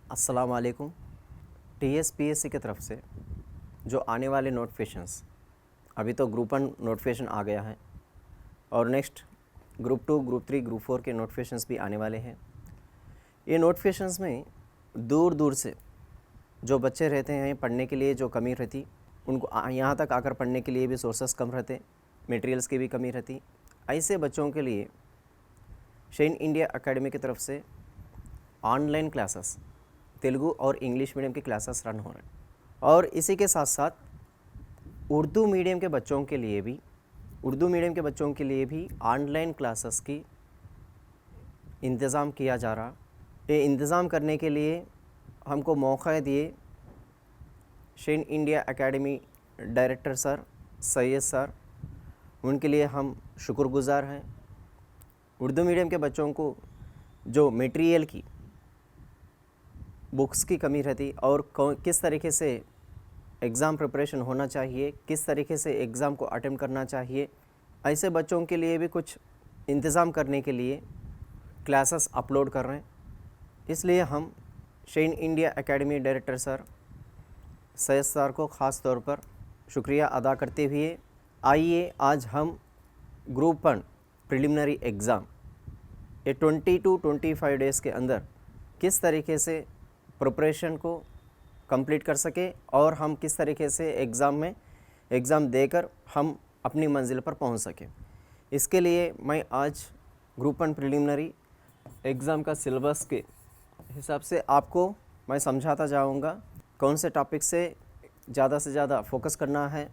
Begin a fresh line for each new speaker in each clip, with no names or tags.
अस्सलाम वालेकुम। टीएसपीएससी की तरफ से जो आने वाले नोटिफिकेशंस, अभी तो ग्रुप 1 नोटिफिकेशन आ गया है और नेक्स्ट ग्रुप 2, ग्रुप 3, ग्रुप 4 के नोटिफिकेशंस भी आने वाले हैं। ये नोटिफिकेशंस में दूर दूर से जो बच्चे रहते हैं पढ़ने के लिए जो कमी रहती, उनको यहाँ तक आकर पढ़ने के लिए भी सोर्सेस कम रहते, मटेरियल्स की भी कमी रहती। ऐसे बच्चों के लिए शेन इंडिया एकेडमी की तरफ से ऑनलाइन क्लासेस तेलुगु और इंग्लिश मीडियम की क्लासेस रन हो रहे हैं और इसी के साथ साथ उर्दू मीडियम के बच्चों के लिए भी ऑनलाइन क्लासेस की इंतज़ाम किया जा रहा। ये इंतज़ाम करने के लिए हमको मौका दिए Shane India academy director sir Syed sir, उनके लिए हम शुक्रगुज़ार हैं। उर्दू मीडियम के बच्चों को जो मटेरियल की बुक्स की कमी रहती और किस तरीके से एग्ज़ाम प्रिपरेशन होना चाहिए, किस तरीके से एग्ज़ाम को अटेम्प्ट करना चाहिए, ऐसे बच्चों के लिए भी कुछ इंतज़ाम करने के लिए क्लासेस अपलोड कर रहे हैं। इसलिए हम Shane India academy director sir Syed sir को ख़ास तौर पर शुक्रिया अदा करते हुए आइए आज हम ग्रुप 1 प्रिलिमिनरी एग्ज़ाम ये 20 to 25 डेज़ के अंदर किस तरीके से प्रिपरेशन को कंप्लीट कर सके और हम किस तरीके से एग्ज़ाम देकर हम अपनी मंजिल पर पहुंच सकें। इसके लिए मैं आज ग्रुप 1 प्रिलिमिनरी एग्ज़ाम का सिलेबस के हिसाब से आपको मैं समझाता जाऊंगा कौन से टॉपिक से ज़्यादा फोकस करना है।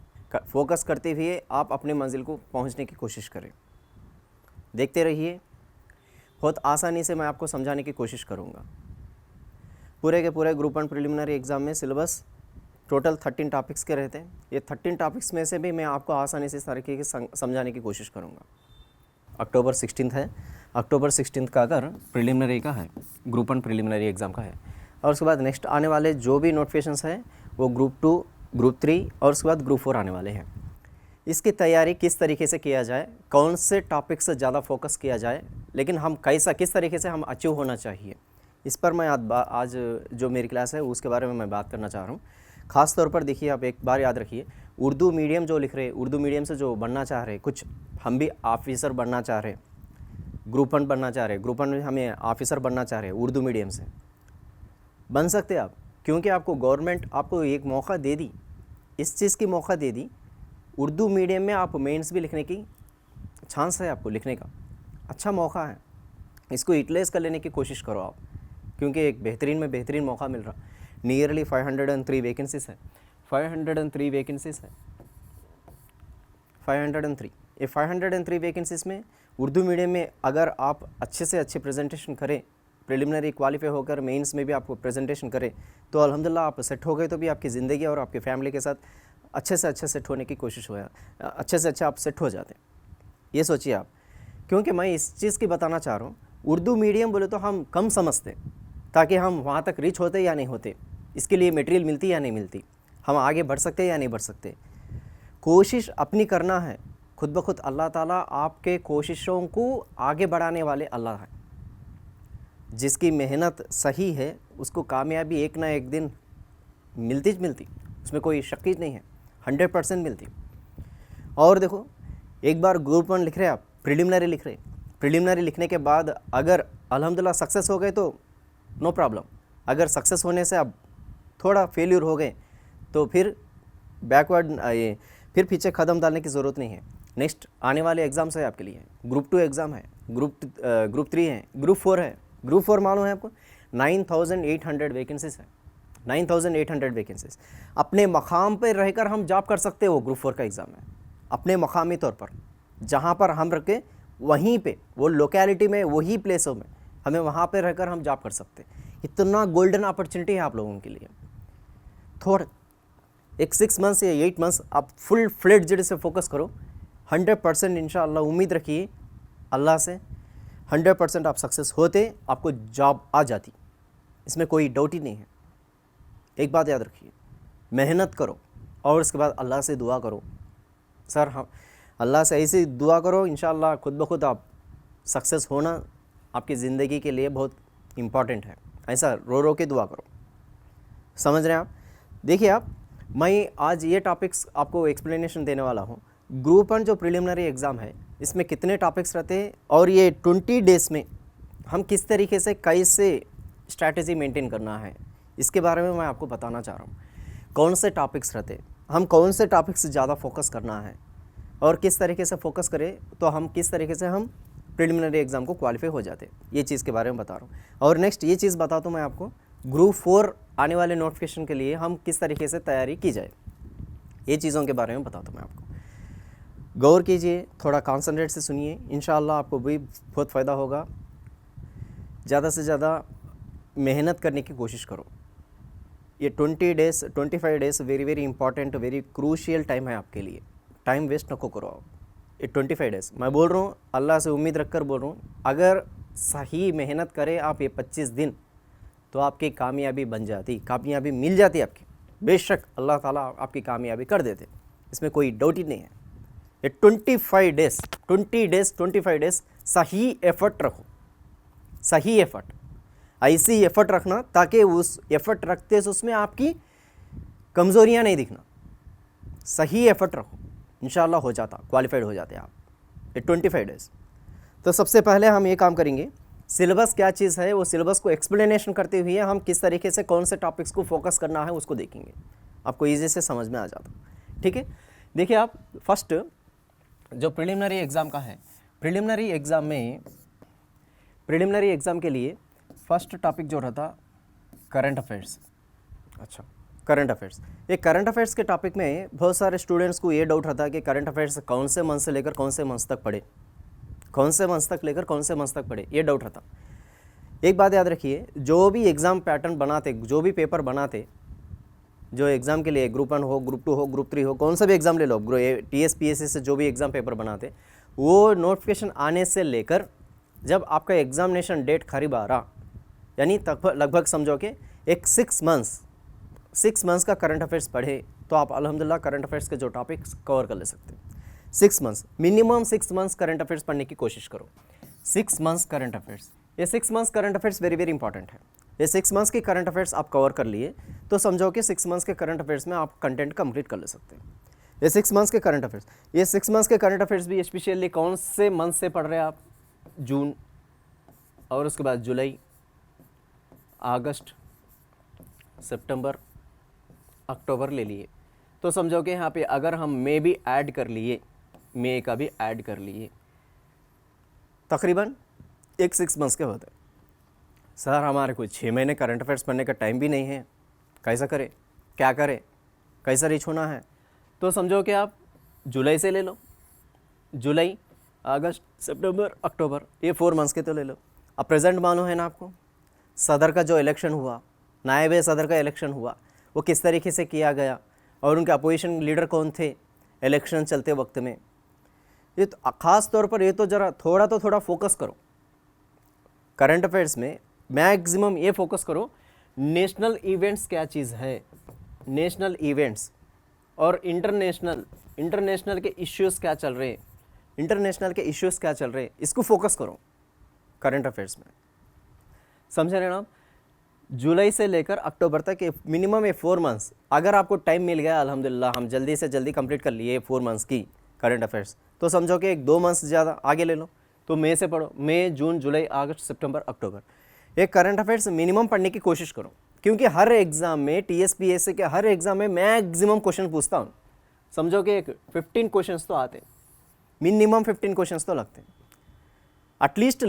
फोकस करते हुए आप अपने मंजिल को पहुंचने की कोशिश करें। देखते रहिए, बहुत आसानी से मैं आपको समझाने की कोशिश करूंगा। पूरे के पूरे ग्रुप 1 प्रिलिमिनरी एग्ज़ाम में सिलेबस टोटल 13 टॉपिक्स के रहते हैं। ये 13 टॉपिक्स में से भी मैं आपको आसानी से इस तरीके की समझाने की कोशिश करूँगा। अक्टूबर 16 है, अक्टूबर 16 का अगर प्रिलिमिनरी का है, ग्रुप 1 प्रिलिमिनरी एग्ज़ाम का है, और उसके बाद नेक्स्ट आने वाले जो भी नोटिफिकेशंस हैं वो ग्रुप 2, ग्रुप 3 और उसके बाद ग्रुप 4 आने वाले हैं। इसकी तैयारी किस तरीके से किया जाए, कौन से टॉपिक से ज़्यादा फोकस किया जाए, लेकिन हम किस तरीके से हम अचीव होना चाहिए, इस पर मैं आज जो मेरी क्लास है उसके बारे में मैं बात करना चाह रहा हूँ। ख़ास तौर पर देखिए, आप एक बार याद रखिए, उर्दू मीडियम जो लिख रहे, उर्दू मीडियम से जो बनना चाह रहे, कुछ हम भी ऑफिसर बनना चाह रहे, ग्रुप 1 बनना चाह रहे, ग्रुप 1 में हमें ऑफिसर बनना चाह रहे, उर्दू मीडियम से बन सकते आप, क्योंकि आपको गवर्नमेंट आपको एक मौका दे दी, इस चीज़ की मौका दे दी। उर्दू मीडियम में आप मेंस भी लिखने की चांस है, आपको लिखने का अच्छा मौका है। इसको यूटिलाइज कर लेने की कोशिश करो आप, क्योंकि एक बेहतरीन मौका मिल रहा। नियरली 503 वैकेंसीज है, 503 वैकेंसीज है, 503। ये 503 वैकेंसीज में उर्दू मीडियम में अगर आप अच्छे से अच्छे प्रेजेंटेशन करें, प्रिलिमिनरी क्वालिफाई होकर मेंस में भी आप प्रेजेंटेशन करें, तो अल्हम्दुलिल्लाह आप सेट हो गए, तो भी आपकी ज़िंदगी और आपकी फैमिली के साथ अच्छे से अच्छे सेट होने की कोशिश हो, अच्छे से अच्छा आप सेट हो जाते हैं। ये सोचिए आप, क्योंकि मैं इस चीज़ की बताना चाह रहा हूँ, उर्दू मीडियम बोले तो हम कम समझते, ताकि हम वहाँ तक रीच होते या नहीं होते, इसके लिए मटेरियल मिलती या नहीं मिलती, हम आगे बढ़ सकते या नहीं बढ़ सकते। कोशिश अपनी करना है, खुद ब खुद अल्लाह ताला आपके कोशिशों को आगे बढ़ाने वाले अल्लाह है। जिसकी मेहनत सही है उसको कामयाबी एक ना एक दिन मिलती, उसमें कोई शक ही नहीं है, 100% मिलती। और देखो, एक बार ग्रुप 1 लिख रहे आप, प्रिलिमिनरी लिख रहे, प्रिलिमिनरी लिखने के बाद अगर अल्हम्दुलिल्लाह सक्सेस हो गए तो नो प्रॉब्लम। अगर सक्सेस होने से अब थोड़ा फेल्यूर हो गए तो फिर फिर पीछे कदम डालने की ज़रूरत नहीं है। नेक्स्ट आने वाले एग्ज़ाम्स है आपके लिए, ग्रुप 2 एग्ज़ाम है, ग्रुप 3 है, ग्रुप 4 है। ग्रुप 4 मालूम है आपको 9800 वैकेंसीज है, 9800 वैकेंसीज। अपने मकाम पर रहकर हम जॉब कर सकते हैं, वो ग्रुप 4 का एग्ज़ाम है। अपने मकामी तौर पर जहाँ पर हम रखे वहीं पे, वो लोकेलिटी में, वही प्लेसों में हमें वहाँ पे रहकर हम जॉब कर सकते। इतना गोल्डन अपॉर्चुनिटी है आप लोगों के लिए। थोड़ा एक 6 मंथ्स या 8 मंथ्स आप फुल फ्लेड्जेड से फोकस करो, 100% इंशाअल्लाह उम्मीद रखिए अल्लाह से, 100% आप सक्सेस होते, आपको जॉब आ जाती, इसमें कोई डाउट ही नहीं है। एक बात याद रखिए, मेहनत करो और उसके बाद अल्लाह से दुआ करो। सर हम अल्लाह से ऐसी दुआ करो, इंशाअल्लाह खुद ब खुद आप सक्सेस होना आपकी ज़िंदगी के लिए बहुत इम्पॉर्टेंट है। ऐसा रो रो के दुआ करो। समझ रहे हैं आप? देखिए आप, मैं आज ये टॉपिक्स आपको एक्सप्लेनेशन देने वाला हूँ। ग्रुप 1 जो प्रिलिमिनरी एग्ज़ाम है, इसमें कितने टॉपिक्स रहते हैं और ये 20 डेज़ में हम किस तरीके से कैसे स्ट्रैटेजी मेंटेन करना है, इसके बारे में मैं आपको बताना चाह रहा हूँ। कौन से टॉपिक्स रहते, हम कौन से टॉपिक्स ज़्यादा फोकस करना है और किस तरीके से फोकस करें तो हम किस तरीके से हम प्रिलिमिनरी एग्ज़ाम को क्वालिफाई हो जाते, ये चीज़ के बारे में बता रहा हूँ। और नेक्स्ट ये चीज़ बताता हूँ मैं आपको, ग्रुप 4 आने वाले नोटिफिकेशन के लिए हम किस तरीके से तैयारी की जाए, ये चीज़ों के बारे में बताता हूँ मैं आपको। गौर कीजिए, थोड़ा कॉन्सनट्रेट से सुनिए, इंशाअल्लाह आपको भी बहुत फ़ायदा होगा। ज़्यादा से ज़्यादा मेहनत करने की कोशिश करो। ये 20 days 25 days very very important, very crucial time है आपके लिए। टाइम वेस्ट नको करो आप। ये 25 डेज़ मैं बोल रहा हूँ, अल्लाह से उम्मीद रख कर बोल रहा हूँ, अगर सही मेहनत करें आप ये 25 दिन तो आपकी कामयाबी बन जाती, कामयाबी मिल जाती आपकी। बेशक अल्लाह ताला आपकी कामयाबी कर देते, इसमें कोई डाउट ही नहीं है। ये 25 डेज़ 25 डेज़ सही एफर्ट रखो, सही एफर्ट, ऐसी एफर्ट रखना ताकि उस एफर्ट रखते से उसमें आपकी कमज़ोरियाँ नहीं दिखना। सही एफर्ट रखो, इंशाअल्लाह हो जाता, क्वालिफाइड हो जाते आप ये 25 डेज़। तो सबसे पहले हम ये काम करेंगे, सिलेबस क्या चीज़ है वो सिलेबस को एक्सप्लेनेशन करते हुए हम किस तरीके से कौन से टॉपिक्स को फोकस करना है उसको देखेंगे, आपको ईजी से समझ में आ जाता। ठीक है, देखिए आप, फर्स्ट जो प्रिलिमिनरी एग्ज़ाम का है, प्रिलिमिनरी एग्ज़ाम के लिए फर्स्ट टॉपिक जो रहता करंट अफेयर्स। अच्छा, करंट अफेयर्स, ये करंट अफेयर्स के टॉपिक में बहुत सारे स्टूडेंट्स को ये डाउट रहता है कि करंट अफेयर्स कौन से मंथ से लेकर कौन से मंथ तक पढ़े, कौन से मंथ तक लेकर कौन से मंथ तक पढ़े, ये डाउट रहता। एक बात याद रखिए, जो भी एग्ज़ाम पैटर्न बनाते, जो भी पेपर बनाते, जो एग्ज़ाम के लिए ग्रुप 1 हो, ग्रुप 2 हो, ग्रुप 3 हो, कौन सा भी एग्ज़ाम ले लो, TSPSC से जो भी एग्ज़ाम पेपर बनाते, वो नोटिफिकेशन आने से लेकर जब आपका एग्ज़ामिनेशन डेट करीब आ रहा, यानी लगभग समझो कि एक 6 मंथ्स का करंट अफेयर्स पढ़े तो आप अल्हम्दुलिल्लाह करंट अफेयर्स के जो टॉपिक्स कवर कर ले सकते हैं। 6 months, minimum 6 months current affairs पढ़ने की कोशिश करो। 6 मंथ्स करंट अफेयर्स, ये 6 months current affairs very very important है। ये 6 मंथ्स के करंट अफेयर्स आप कवर कर लिए तो समझो कि 6 मंथ्स के करंट अफेयर्स में आप कंटेंट कंप्लीट कर ले सकते हैं। ये 6 मंथ्स के करंट अफेयर्स, ये 6 मंथ्स के करंट अफेयर्स भी स्पेशली कौन से मंथ से पढ़ रहे हैं आप, जून, और उसके बाद जुलाई, अगस्त, सितंबर, अक्टूबर ले लिए तो समझो कि यहाँ पे अगर हम मई भी ऐड कर लिए, मई का भी ऐड कर लिए, तकरीबन एक 6 मंथ्स के होते हैं। सर हमारे कोई 6 महीने करंट अफेयर्स पढ़ने का टाइम भी नहीं है, कैसा करें, क्या करें, कैसा रीच होना है, तो समझो कि आप जुलाई से ले लो, जुलाई, अगस्त, सितंबर, अक्टूबर, ये 4 मंथ्स के तो ले लो। अब प्रेजेंट मालूम है ना आपको, सदर का जो इलेक्शन हुआ, नायब सदर का इलेक्शन हुआ, वो किस तरीके से किया गया और उनके अपोजिशन लीडर कौन थे इलेक्शन चलते वक्त में, ये तो ख़ास तौर पर ये तो ज़रा थोड़ा फोकस करो करंट अफेयर्स में। मैक्सिमम ये फोकस करो नेशनल इवेंट्स क्या चीज़ है, नेशनल इवेंट्स और इंटरनेशनल के इश्यूज़ क्या चल रहे हैं, इंटरनेशनल के इश्यूज़ क्या चल रहे हैं, इसको फोकस करो करंट अफेयर्स में। समझ रहे हैं आप? जुलाई से लेकर अक्टूबर तक ये मिनिमम ये 4 मंथ्स, अगर आपको टाइम मिल गया अल्हम्दुलिल्लाह, हम जल्दी से जल्दी कंप्लीट कर लिए 4 मंथ्स की करंट अफेयर्स, तो समझो कि एक 2 मंथ्स ज़्यादा आगे ले लो, तो मई से पढ़ो, मई, जून, जुलाई, अगस्त, सितंबर, अक्टूबर, ये करंट अफेयर्स मिनिमम पढ़ने की कोशिश करो, क्योंकि हर एग्ज़ाम में, TSPSC के हर एग्ज़ाम में मैक्सिमम क्वेश्चन पूछता हूँ। समझो कि एक 15 क्वेश्चंस तो आते, मिनिमम 15 क्वेश्चंस तो लगते हैं, एटलीस्ट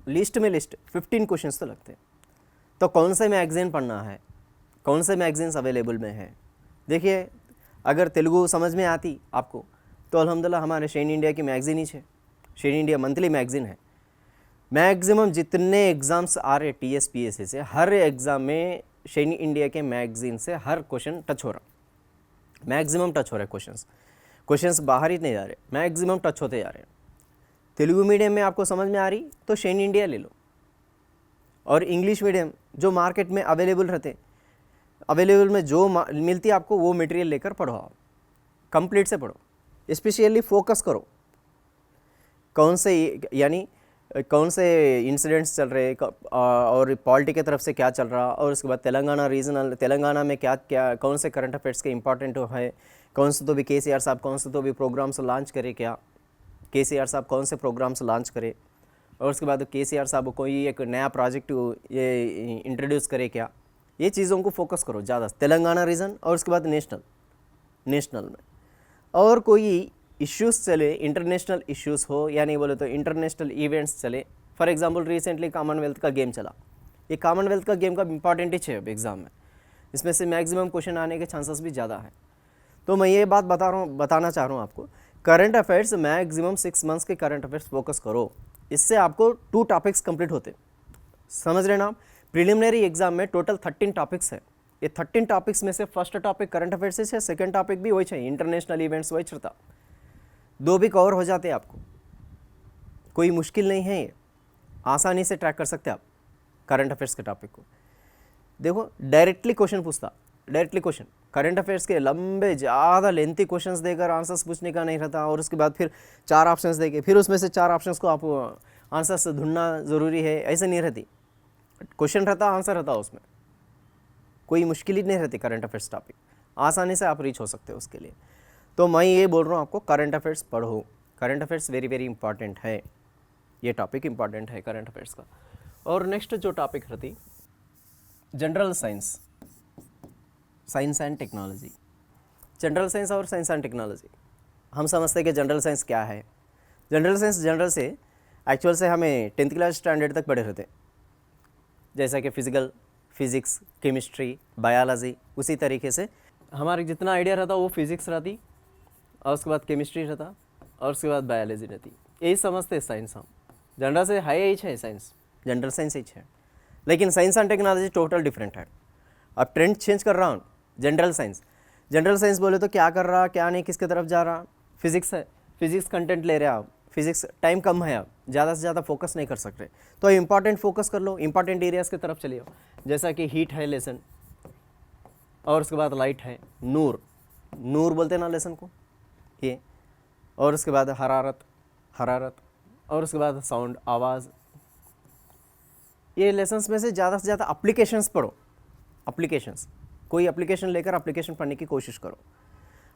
लिस्ट में 15 क्वेश्चंस तो लगते हैं। तो कौन से मैगज़ीन पढ़ना है, कौन से मैगज़ीन्स अवेलेबल में है, देखिए अगर तेलुगु समझ में आती आपको तो अल्हम्दुलिल्लाह हमारे शेन इंडिया की मैगज़ीन ही है, शेन इंडिया मंथली मैगज़ीन है। मैक्सिमम जितने एग्ज़ाम्स आ रहे TSPSC से, हर एग्ज़ाम में शेन इंडिया के मैगज़ीन से हर क्वेश्चन टच हो रहा, मैक्सिमम टच हो रहा है, क्वेश्चंस बाहर ही नहीं जा रहे, मैक्सिमम टच होते जा रहे हैं। तेलुगु मीडियम में आपको समझ में आ रही तो शेन इंडिया ले लो, और इंग्लिश मीडियम जो मार्केट में अवेलेबल रहते, अवेलेबल में जो मिलती है आपको वो मटेरियल लेकर पढ़ो, आप कंप्लीट से पढ़ो, स्पेशली फोकस करो कौन से, यानी कौन से इंसिडेंट्स चल रहे और पॉलिटी की तरफ से क्या चल रहा, और उसके बाद तेलंगाना रीजनल, तेलंगाना में क्या क्या कौन से करंट अफेयर्स के इंपॉर्टेंट है, कौन से तो भी केसीआर साहब कौन से तो भी प्रोग्राम्स लॉन्च करे, क्या केसीआर साहब कौन से प्रोग्राम्स लॉन्च करे, और उसके बाद केसीआर साहब कोई एक नया प्रोजेक्ट ये इंट्रोड्यूस करे क्या, ये चीज़ों को फोकस करो ज़्यादा, तेलंगाना रीजन और उसके बाद नेशनल में। और कोई इश्यूज़ चले, इंटरनेशनल इश्यूज़ हो या नहीं बोले तो इंटरनेशनल इवेंट्स चले। फॉर एग्जांपल रिसेंटली कॉमनवेल्थ का गेम चला, ये कॉमनवेल्थ का गेम का इंपॉर्टेंट ही है अब एग्ज़ाम में, इसमें से मैक्सिमम क्वेश्चन आने के चांसेस भी ज़्यादा है। तो मैं ये बात बताना चाह रहा हूँ आपको, करंट अफेयर्स मैक्सिमम 6 मंथ्स के करंट अफेयर्स फोकस करो, इससे आपको 2 टॉपिक्स कंप्लीट होते, समझ रहे ना आप। प्रिलिमिनरी एग्जाम में टोटल 13 टॉपिक्स है, ये 13 टॉपिक्स में से फर्स्ट टॉपिक करंट अफेयर्स है, सेकंड टॉपिक भी वही चाहिए इंटरनेशनल इवेंट्स वही चलता, 2 भी कवर हो जाते हैं आपको, कोई मुश्किल नहीं है, ये आसानी से ट्रैक कर सकते आप करंट अफेयर्स के टॉपिक को। देखो डायरेक्टली क्वेश्चन पूछता, डायरेक्टली क्वेश्चन करंट अफेयर्स के लंबे ज़्यादा लेंथी क्वेश्चंस देकर आंसर्स पूछने का नहीं रहता, और उसके बाद फिर 4 ऑप्शंस देके फिर उसमें से 4 ऑप्शंस को आप आंसर्स ढूंढना ज़रूरी है, ऐसे नहीं रहती। क्वेश्चन रहता, आंसर रहता, उसमें कोई मुश्किल ही नहीं रहती। करंट अफेयर्स टॉपिक आसानी से आप रीच हो सकते हो उसके लिए। तो मैं ये बोल रहा हूँ आपको, करंट अफेयर्स पढ़ो, current affairs very very important है, ये टॉपिक इंपॉर्टेंट है करंट अफेयर्स का। और नेक्स्ट जो टॉपिक रहती general science, science and technology. General science और साइंस एंड टेक्नोलॉजी, हम समझते हैं कि जनरल साइंस क्या है। जनरल साइंस जनरल से एक्चुअल से हमें 10th क्लास स्टैंडर्ड तक पढ़े रहते, जैसा कि फिज़िक्स, केमिस्ट्री, बायोलॉजी, उसी तरीके से हमारे जितना आइडिया रहता वो फिज़िक्स रहती, और उसके बाद केमिस्ट्री रहता, और उसके बाद बायोलॉजी रहती, यही समझते हैं साइंस हम। जनरल से हाई एज है साइंस, जनरल साइंस एज है, लेकिन science and technology total different है। अब ट्रेंड चेंज कर रहा हूँ, जनरल साइंस बोले तो क्या कर रहा, क्या नहीं, किसके तरफ जा रहा, फिजिक्स है, फिजिक्स कंटेंट ले रहे आप, फिजिक्स टाइम कम है, आप ज़्यादा से ज़्यादा फोकस नहीं कर सकते, तो इंपॉर्टेंट फोकस कर लो, इंपॉर्टेंट एरियाज़ की तरफ चलिए, जैसा कि हीट है लेसन, और उसके बाद लाइट है, नूर बोलते ना लेसन को ये, और उसके बाद हरारत, और उसके बाद साउंड, आवाज़। ये लेसन्स में से ज़्यादा एप्लीकेशंस पढ़ो, एप्लीकेशंस, कोई एप्लीकेशन लेकर एप्लीकेशन पढ़ने की कोशिश करो,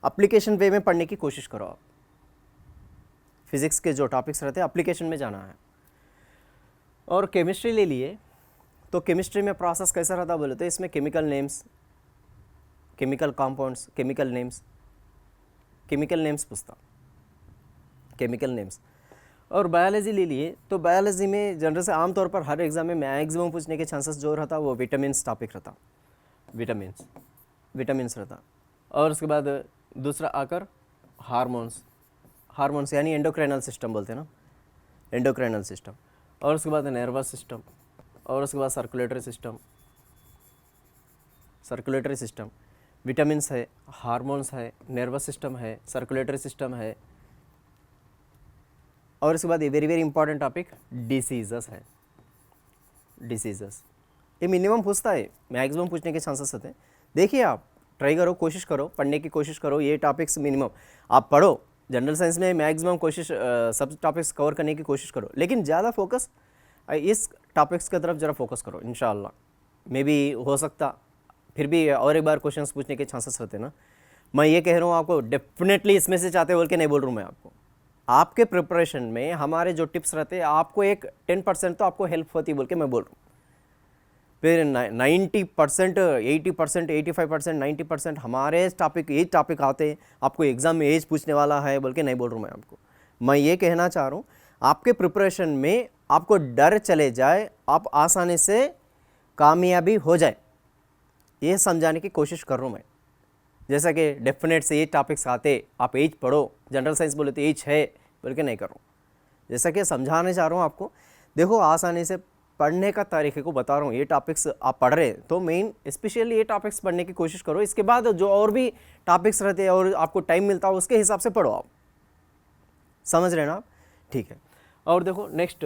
एप्लीकेशन वे में पढ़ने की कोशिश करो आप। फिज़िक्स के जो टॉपिक्स रहते हैं एप्लीकेशन में जाना है। और केमिस्ट्री ले लिए तो केमिस्ट्री में प्रोसेस कैसा रहता बोले तो इसमें chemical names, chemical compounds, chemical names पूछता, केमिकल नेम्स। और बायोलॉजी ले लिए तो बायोलॉजी में जनरल से आमतौर पर हर एग्जाम में मैक्सिमम पूछने के चांसेस जो रहता वो विटामिन्स टॉपिक रहता, विटामिन्स रहता। और उसके बाद दूसरा आकर हार्मोन्स यानी एंडोक्राइनल सिस्टम बोलते हैं ना, एंडोक्राइनल सिस्टम। और उसके बाद नर्वस सिस्टम, और उसके बाद सर्कुलेटरी सिस्टम। विटामिन्स है, हार्मोन्स है, नर्वस सिस्टम है, सर्कुलेटरी सिस्टम है, और उसके बाद ये very very important topic diseases है। डिसीजेस ये मिनिमम पूछता है, मैक्सिमम पूछने के चांसेस होते हैं। देखिए आप ट्राई करो, कोशिश करो, पढ़ने की कोशिश करो, ये टॉपिक्स मिनिमम आप पढ़ो। जनरल साइंस में मैक्सिमम कोशिश सब टॉपिक्स कवर करने की कोशिश करो, लेकिन ज़्यादा फोकस इस टॉपिक्स की तरफ ज़रा फोकस करो। इंशाअल्लाह मे भी हो सकता फिर भी और एक बार क्वेश्चंस पूछने के चांसेस रहते ना। मैं ये कह रहा हूँ आपको डेफिनेटली इसमें से चाहते बोल के नहीं बोल रहा हूँ मैं आपको। आपके प्रिपरेशन में हमारे जो टिप्स रहते हैं आपको एक 10% तो आपको हेल्प होती बोल के मैं बोल रहा हूँ। फिर 90%, 80%, 85%, 90% हमारे टॉपिक ये टॉपिक आते हैं, आपको एग्ज़ाम में एज पूछने वाला है बोल के नहीं बोल रहा हूँ मैं आपको। मैं ये कहना चाह रहा हूँ आपके प्रिपरेशन में आपको डर चले जाए, आप आसानी से कामयाबी हो जाए, ये समझाने की कोशिश कर रहा हूँ मैं। जैसा कि डेफिनेट से ये टॉपिक्स आते, आप एज पढ़ो, जनरल साइंस बोले तो एज है बोल के नहीं कर रहा हूँ, जैसा कि समझाने चाह रहा हूँ आपको। देखो आसानी से पढ़ने का तरीके को बता रहा हूँ। ये टॉपिक्स आप पढ़ रहे हैं तो मेन स्पेशली ये टॉपिक्स पढ़ने की कोशिश करो। इसके बाद जो और भी टॉपिक्स रहते हैं और आपको टाइम मिलता है उसके हिसाब से पढ़ो आप, समझ रहे हैं ना आप, ठीक है। और देखो नेक्स्ट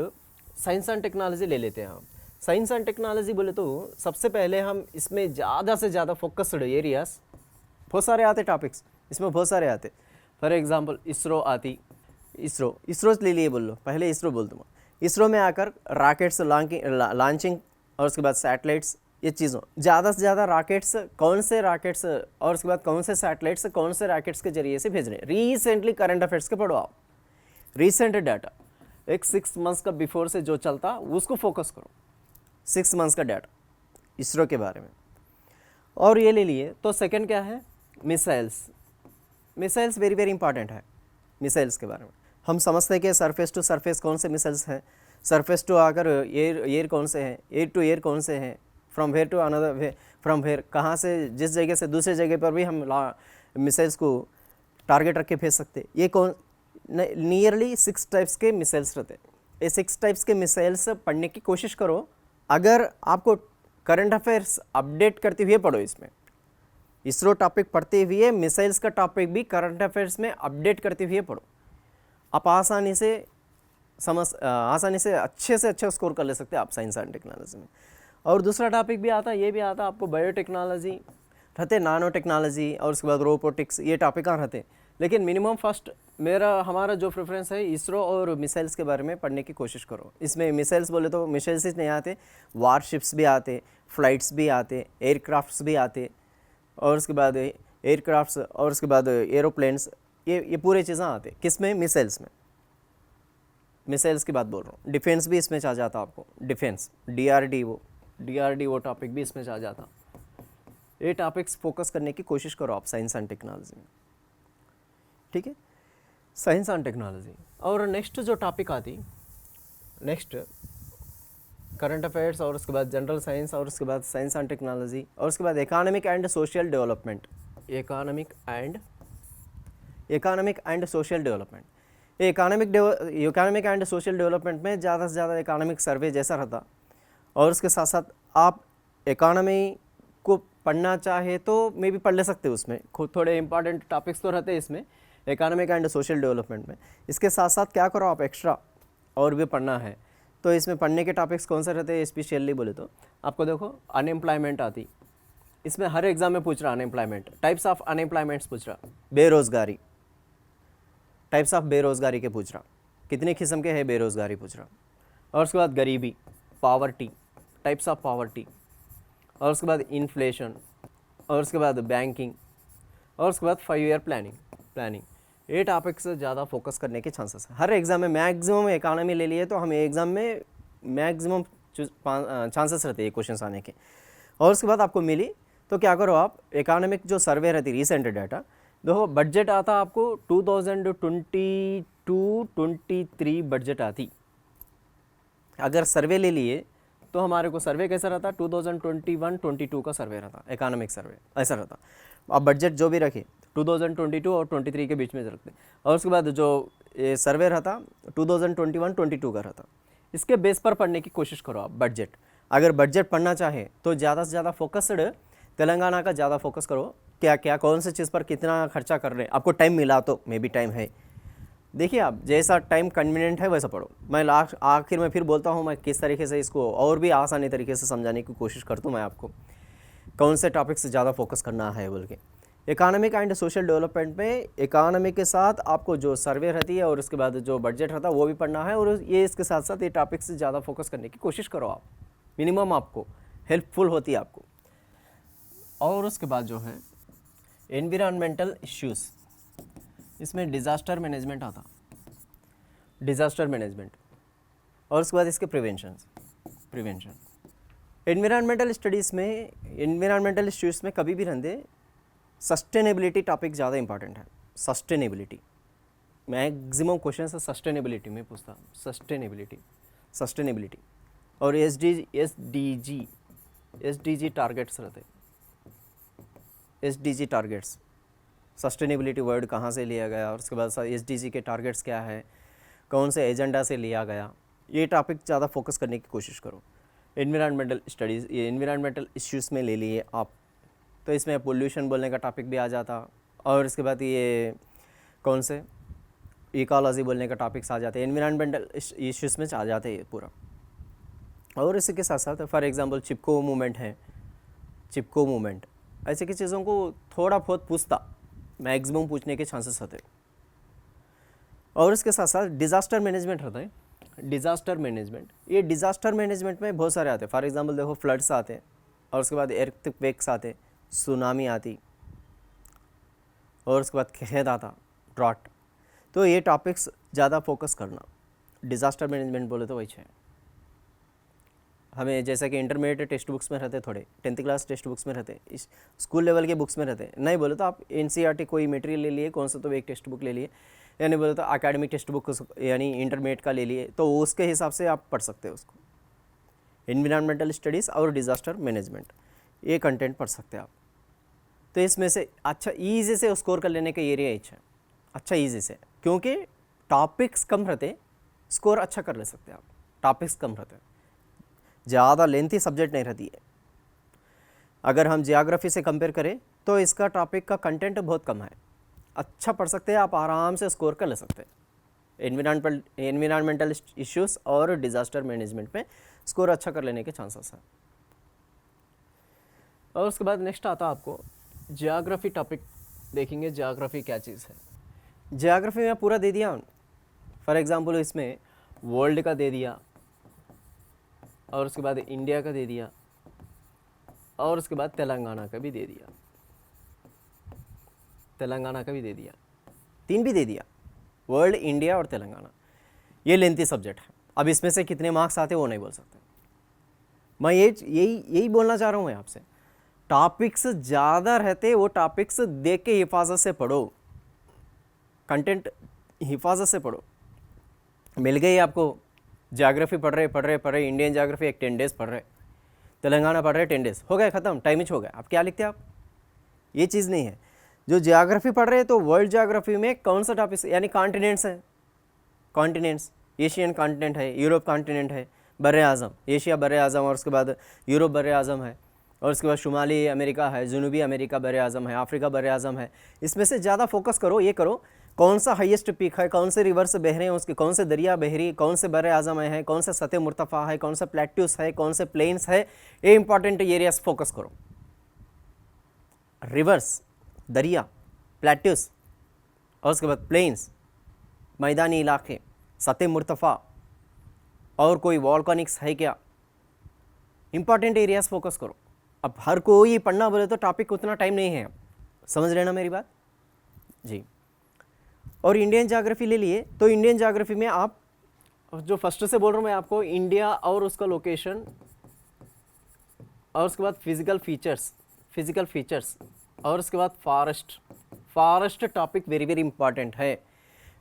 साइंस एंड टेक्नोलॉजी ले लेते हैं हम। साइंस एंड टेक्नोलॉजी बोले तो सबसे पहले हम इसमें ज़्यादा से ज़्यादा फोकस्ड एरियाज बहुत सारे आते, टॉपिक्स इसमें बहुत सारे आते। फॉर एग्जांपल इसरो आती, इसरो ले लिए बोल लो, पहले इसरो बोल दूँगा। इसरो में आकर रॉकेट्स लॉन्चिंग और उसके बाद सैटेलाइट्स, ये चीज़ों ज़्यादा से ज़्यादा रॉकेट्स, कौन से रॉकेट्स और उसके बाद कौन से सैटेलाइट्स कौन से रॉकेट्स के जरिए से भेज रहे हैं। रिसेंटली करंट अफेयर्स के पढ़ो आप, रिसेंट डाटा, एक 6 मंथ्स का बिफोर से जो चलता उसको फोकस करो, 6 मंथ्स का डाटा इसरो के बारे में। और ये ले लिए। तो सेकंड क्या है, missiles. Missiles very very important है। मिसाइल्स के बारे में हम समझते हैं कि सरफेस टू सरफेस कौन से मिसाइल्स हैं, सरफेस टू आकर एयर कौन से हैं, एयर टू एयर कौन से हैं, from where to another way, from where कहाँ से जिस जगह से दूसरे जगह पर भी हम मिसाइल्स को टारगेट रख के भेज सकते। ये कौन नियरली 6 टाइप्स के मिसाइल्स रहते हैं। ये 6 टाइप्स के मिसाइल्स पढ़ने की कोशिश करो। अगर आपको करंट अफेयर्स अपडेट करते हुए पढ़ो, इसमें इसरो टॉपिक पढ़ते हुए मिसाइल्स का टॉपिक भी करंट अफेयर्स में अपडेट करते हुए पढ़ो, आप आसानी से अच्छे से अच्छा स्कोर कर ले सकते हैं आप साइंस एंड टेक्नोलॉजी में। और दूसरा टॉपिक भी आता, ये भी आता आपको बायोटेक्नोलॉजी रहते, नानो टेक्नोलॉजी और उसके बाद रोबोटिक्स, ये टॉपिक रहते। लेकिन मिनिमम फर्स्ट हमारा जो प्रेफरेंस है इसरो और मिसाइल्स के बारे में पढ़ने की कोशिश करो। इसमें मिसाइल्स बोले तो मिसाइल्स ही नहीं आते, वारशिप्स भी आते, फ्लाइट्स भी आते, एयरक्राफ्ट्स भी आते, और उसके बाद एयरक्राफ्ट्स और उसके बाद एरोप्लेन्स, ये पूरे चीज़ें आते किस में, मिसाइल्स में। मिसाइल्स की बात बोल रहा हूँ। डिफेंस भी इसमें आ जाता आपको, डिफेंस DRDO टॉपिक भी इसमें आ जाता। ये टॉपिक्स फोकस करने की कोशिश करो आप साइंस एंड टेक्नोलॉजी में, ठीक है, साइंस एंड टेक्नोलॉजी। और नेक्स्ट जो टॉपिक आती, नेक्स्ट करंट अफेयर्स और उसके बाद जनरल साइंस और उसके बाद साइंस एंड टेक्नोलॉजी और उसके बाद economic and social development. Economic and social development, ये इकोनॉमिक एंड सोशल डेवलपमेंट में ज़्यादा से ज़्यादा इकोनॉमिक सर्वे जैसा रहता। और उसके साथ साथ आप इकोनॉमी को पढ़ना चाहे तो मे भी पढ़ ले सकते हो, उसमें थोड़े इंपॉर्टेंट टॉपिक्स तो रहते हैं इसमें इकोनॉमिक एंड सोशल डेवलपमेंट में। इसके साथ साथ क्या करो आप, एक्स्ट्रा और भी पढ़ना है तो इसमें पढ़ने के टॉपिक्स कौन से रहते हैं स्पेशली बोले तो आपको देखो अनएम्प्लॉयमेंट आती, इसमें हर एग्जाम में पूछ रहा अनएम्प्लॉयमेंट, टाइप्स ऑफ अनएम्प्लॉयमेंट्स पूछ रहा, बेरोजगारी, टाइप्स ऑफ बेरोजगारी के पूछ रहा, कितने किस्म के है बेरोजगारी पूछ रहा, और उसके बाद गरीबी, पावर्टी, टाइप्स ऑफ पावर्टी, और उसके बाद इन्फ्लेशन, और उसके बाद बैंकिंग, और उसके बाद 5 ईयर प्लानिंग। ये टॉपिक से ज़्यादा फोकस करने के चांसेस है। हर एग्ज़ाम में मैक्सिमम इकोनॉमी ले लिए तो हमें एग्ज़ाम में मैक्सिमम चांसेस रहते हैं क्वेश्चन आने के। और उसके बाद आपको मिली तो क्या करो आप, इकोनॉमिक जो सर्वे रहती रिसेंट डाटा देखो, बजट आता आपको 2022-23 बजट आती। अगर सर्वे ले लिए तो हमारे को सर्वे कैसा रहता, 2021-22 का सर्वे रहता, इकोनॉमिक सर्वे ऐसा रहता। अब बजट जो भी रखे 2022 और 23 के बीच में रखते, और उसके बाद जो ये सर्वे रहता 2021-22 का रहता। इसके बेस पर पढ़ने की कोशिश करो आप बजट। अगर बजट पढ़ना चाहे तो ज़्यादा से ज़्यादा फोकस्ड तेलंगाना का ज़्यादा फोकस करो, क्या क्या कौन से चीज़ पर कितना खर्चा कर रहे हैं, आपको टाइम मिला तो मे भी टाइम है, देखिए आप जैसा टाइम कन्वीनियंट है वैसा पढ़ो। मैं आखिर में फिर बोलता हूँ मैं किस तरीके से इसको और भी आसानी तरीके से समझाने की कोशिश करता हूँ मैं आपको, कौन से टॉपिक से ज़्यादा फोकस करना है बोल के। इकोनॉमिक एंड सोशल डेवलपमेंट में इकोनॉमी के साथ आपको जो सर्वे रहती है और उसके बाद जो बजट रहता है वो भी पढ़ना है, और ये इसके साथ साथ ये टॉपिक से ज़्यादा फोकस करने की कोशिश करो आप, मिनिमम आपको हेल्पफुल होती है आपको। और उसके बाद जो है एनवायरमेंटल इश्यूज़, इसमें डिज़ास्टर मैनेजमेंट आता, डिज़ास्टर मैनेजमेंट, और उसके बाद इसके प्रिवेंशन। एनवायरमेंटल स्टडीज़ में, एनवायरमेंटल इश्यूज़ में कभी भी रहते सस्टेनेबिलिटी टॉपिक ज़्यादा इंपॉर्टेंट है। सस्टेनेबिलिटी मैक्सिमम क्वेश्चन से सस्टेनेबिलिटी में पूछता, सस्टेनेबिलिटी और एसडीजी टारगेट्स रहते, एसडीजी टारगेट्स, सस्टेनेबिलिटी वर्ड कहाँ से लिया गया और उसके बाद एसडीजी के टारगेट्स क्या है, कौन से एजेंडा से लिया गया, ये टॉपिक ज़्यादा फोकस करने की कोशिश करो। एनवायरमेंटल स्टडीज़, ये एनवायरमेंटल इश्यूज़ में ले लिए आप तो इसमें पोल्यूशन बोलने का टॉपिक भी आ जाता, और इसके बाद ये कौन से इकोलॉजी बोलने का टॉपिक्स आ जाते हैं, एनवायरमेंटल इश्यूज़ में आ जाते हैं पूरा। और इसी के साथ साथ फॉर एग्जांपल चिपको मूवमेंट है, चिपको मूवमेंट, ऐसे की चीज़ों को थोड़ा बहुत पूछता, मैक्सिमम पूछने के चांसेस होते। और इसके साथ साथ डिज़ास्टर मैनेजमेंट रहता है। Disaster management. ये डिज़ास्टर मैनेजमेंट में बहुत सारे आते हैं। फॉर एग्जांपल देखो, फ्लड्स आते हैं, और उसके बाद एर्थक्वेक्स आते, सुनामी आती, और उसके बाद कहत आता, ड्रॉट। तो ये टॉपिक्स ज़्यादा फोकस करना, डिज़ास्टर मैनेजमेंट बोले तो वही है। हमें जैसा कि इंटरमीडिएट टेक्स्ट बुक्स में रहते, थोड़े 10th क्लास टेक्स्ट बुक्स में रहते, इस स्कूल लेवल के बुक्स में रहते नहीं बोले तो आप NCERT कोई मटेरियल ले लिए, कौन सा तो एक टेक्स्ट बुक ले लिए, यानी बोले तो एकेडमिक टेक्स्ट बुक यानी इंटरमीडिएट का ले लिए, तो उसके हिसाब से आप पढ़ सकते हो उसको। एनवायरमेंटल स्टडीज़ और डिज़ास्टर मैनेजमेंट, ये कंटेंट पढ़ सकते हैं आप। तो इसमें से अच्छा ईजी से स्कोर कर लेने का एरिया है, अच्छा ईजी से, क्योंकि टॉपिक्स कम रहते, स्कोर अच्छा कर ले सकते हैं आप। टॉपिक्स कम रहते, ज़्यादा लेंथी सब्जेक्ट नहीं रहती है। अगर हम जियोग्राफी से कंपेयर करें तो इसका टॉपिक का कंटेंट बहुत कम है, अच्छा पढ़ सकते हैं आप, आराम से स्कोर कर ले सकते हैं। एनवायरमेंटल इश्यूज़ और डिज़ास्टर मैनेजमेंट में स्कोर अच्छा कर लेने के चांसेस हैं। और उसके बाद नेक्स्ट आता है आपको जियोग्राफी टॉपिक देखेंगे। जियोग्राफी क्या चीज़ है? जियोग्राफी में पूरा दे दिया। फॉर एग्जांपल इसमें वर्ल्ड का दे दिया, और उसके बाद इंडिया का दे दिया, और उसके बाद तेलंगाना का भी दे दिया, तेलंगाना का भी दे दिया, 3 भी दे दिया, वर्ल्ड, इंडिया और तेलंगाना। ये लेंथी सब्जेक्ट है। अब इसमें से कितने मार्क्स आते वो नहीं बोल सकते। मैं यही बोलना चाह रहा हूँ मैं आपसे, टॉपिक्स ज़्यादा रहते, वो टॉपिक्स देख के हिफाजत से पढ़ो, कंटेंट हिफाजत से पढ़ो। मिल गई आपको, ज्योग्राफी पढ़ रहे, इंडियन ज्योग्राफी एक 10 डेज़ पढ़ रहे, तेलंगाना पढ़ रहे 10 डेज़, हो गए ख़त्म, टाइम ही हो गया। आप क्या लिखते हैं आप? ये चीज़ नहीं है। जो ज्योग्राफी पढ़ रहे हैं तो वर्ल्ड ज्योग्राफी में कौन सा टॉपिक, यानी कॉन्टिनेंट्स है, कॉन्टिनेंट्स, एशियन कॉन्टिनेंट है, यूरोप कॉन्टिनेंट है, बर्रे आज़म, एशिया बर्रे आज़म, और उसके बाद यूरोप बर्रे आज़म है, और उसके बाद शुमाली अमेरिका है, जनूबी अमेरिका बर्रे आज़म है, अफ्रीका बर्रे आज़म है। इसमें से ज़्यादा फोकस करो, ये करो कौन सा हाईएस्ट पीक है, कौन से रिवर्स बह रहे हैं उसके, कौन से दरिया बह रही, कौन से बर्रे आज़म है, कौन सा सतह मुर्तफ़ा है, कौन सा प्लेट्यूस है, कौन से प्लेन्स है, ये इंपॉर्टेंट एरियाज फोकस करो। रिवर्स, दरिया, प्लेट्यूस, और उसके बाद प्लेन्स, मैदानी इलाके, सतह मुर्तफ़ा, और कोई वॉल्केनिक्स है क्या, इंपॉर्टेंट एरियाज फोकस करो। अब हर कोई पढ़ना बोले तो टॉपिक उतना टाइम नहीं है, समझ लेना मेरी बात जी। और इंडियन ज्योग्राफी ले लिए तो इंडियन ज्योग्राफी में आप जो फर्स्ट से बोल रहा हूँ मैं आपको, इंडिया और उसका लोकेशन, और उसके बाद फिजिकल फीचर्स, और उसके बाद forest topic very very important है,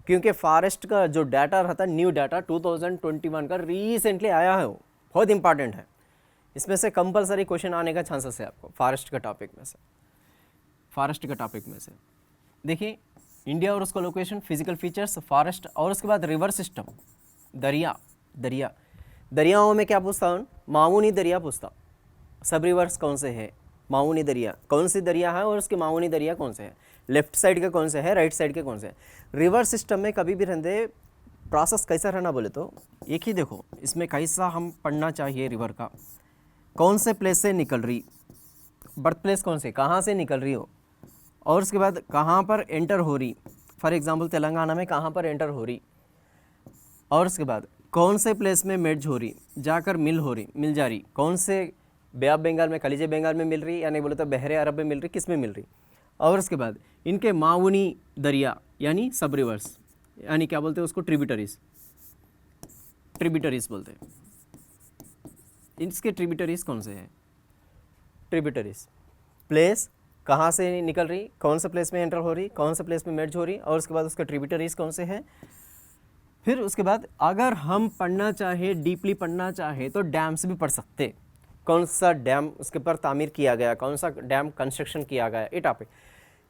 क्योंकि फॉरेस्ट का जो डाटा रहता है, न्यू डाटा 2021 का रिसेंटली आया है, वो बहुत इंपॉर्टेंट है। इसमें से कंपलसरी क्वेश्चन आने का चांसेस है आपको फॉरेस्ट का टॉपिक में से। देखिए, इंडिया और उसका लोकेशन, फिजिकल फीचर्स, फॉरेस्ट, और उसके बाद रिवर सिस्टम, दरियाओं में क्या पूछता हूँ? माऊनी दरिया पूछता, सब रिवर्स कौन से है, माऊनी दरिया कौन सी दरिया है, और उसके माऊनी दरिया कौन से है, लेफ्ट साइड के कौन से है, राइट साइड के कौन से है। रिवर सिस्टम में कभी भी रहते प्रोसेस कैसा रहना बोले तो एक ही देखो, इसमें कैसा हम पढ़ना चाहिए, रिवर का कौन से प्लेस से निकल रही, बर्थ प्लेस कौन से, कहाँ से निकल रही हो, और उसके बाद कहाँ पर एंटर हो रही, फॉर एग्जांपल तेलंगाना में कहाँ पर एंटर हो रही, और उसके बाद कौन से प्लेस में मेर्ज हो रही, जाकर मिल जा रही, कौन से बे ऑफ बंगाल में, खलीज बंगाल में मिल रही, या नहीं बोले तो बहरे अरब में मिल रही, किस में मिल रही, और उसके बाद इनके माऊनी दरिया यानी सब रिवर्स, यानी क्या बोलते हैं उसको, ट्रिब्यूटरीज बोलते हैं। इसके ट्रिब्यूटरीज कौन से हैं, ट्रिब्यूटरीज प्लेस कहाँ से निकल रही, कौन से प्लेस में एंटर हो रही, कौन से प्लेस में मेर्ज हो रही, और उसके बाद उसका ट्रिब्यूटरीज कौन से हैं। फिर उसके बाद अगर हम पढ़ना चाहे, डीपली पढ़ना चाहे तो डैम्स भी पढ़ सकते, कौन सा डैम उसके ऊपर तामीर किया गया, कौन सा डैम कंस्ट्रक्शन किया गया, ये टॉपिक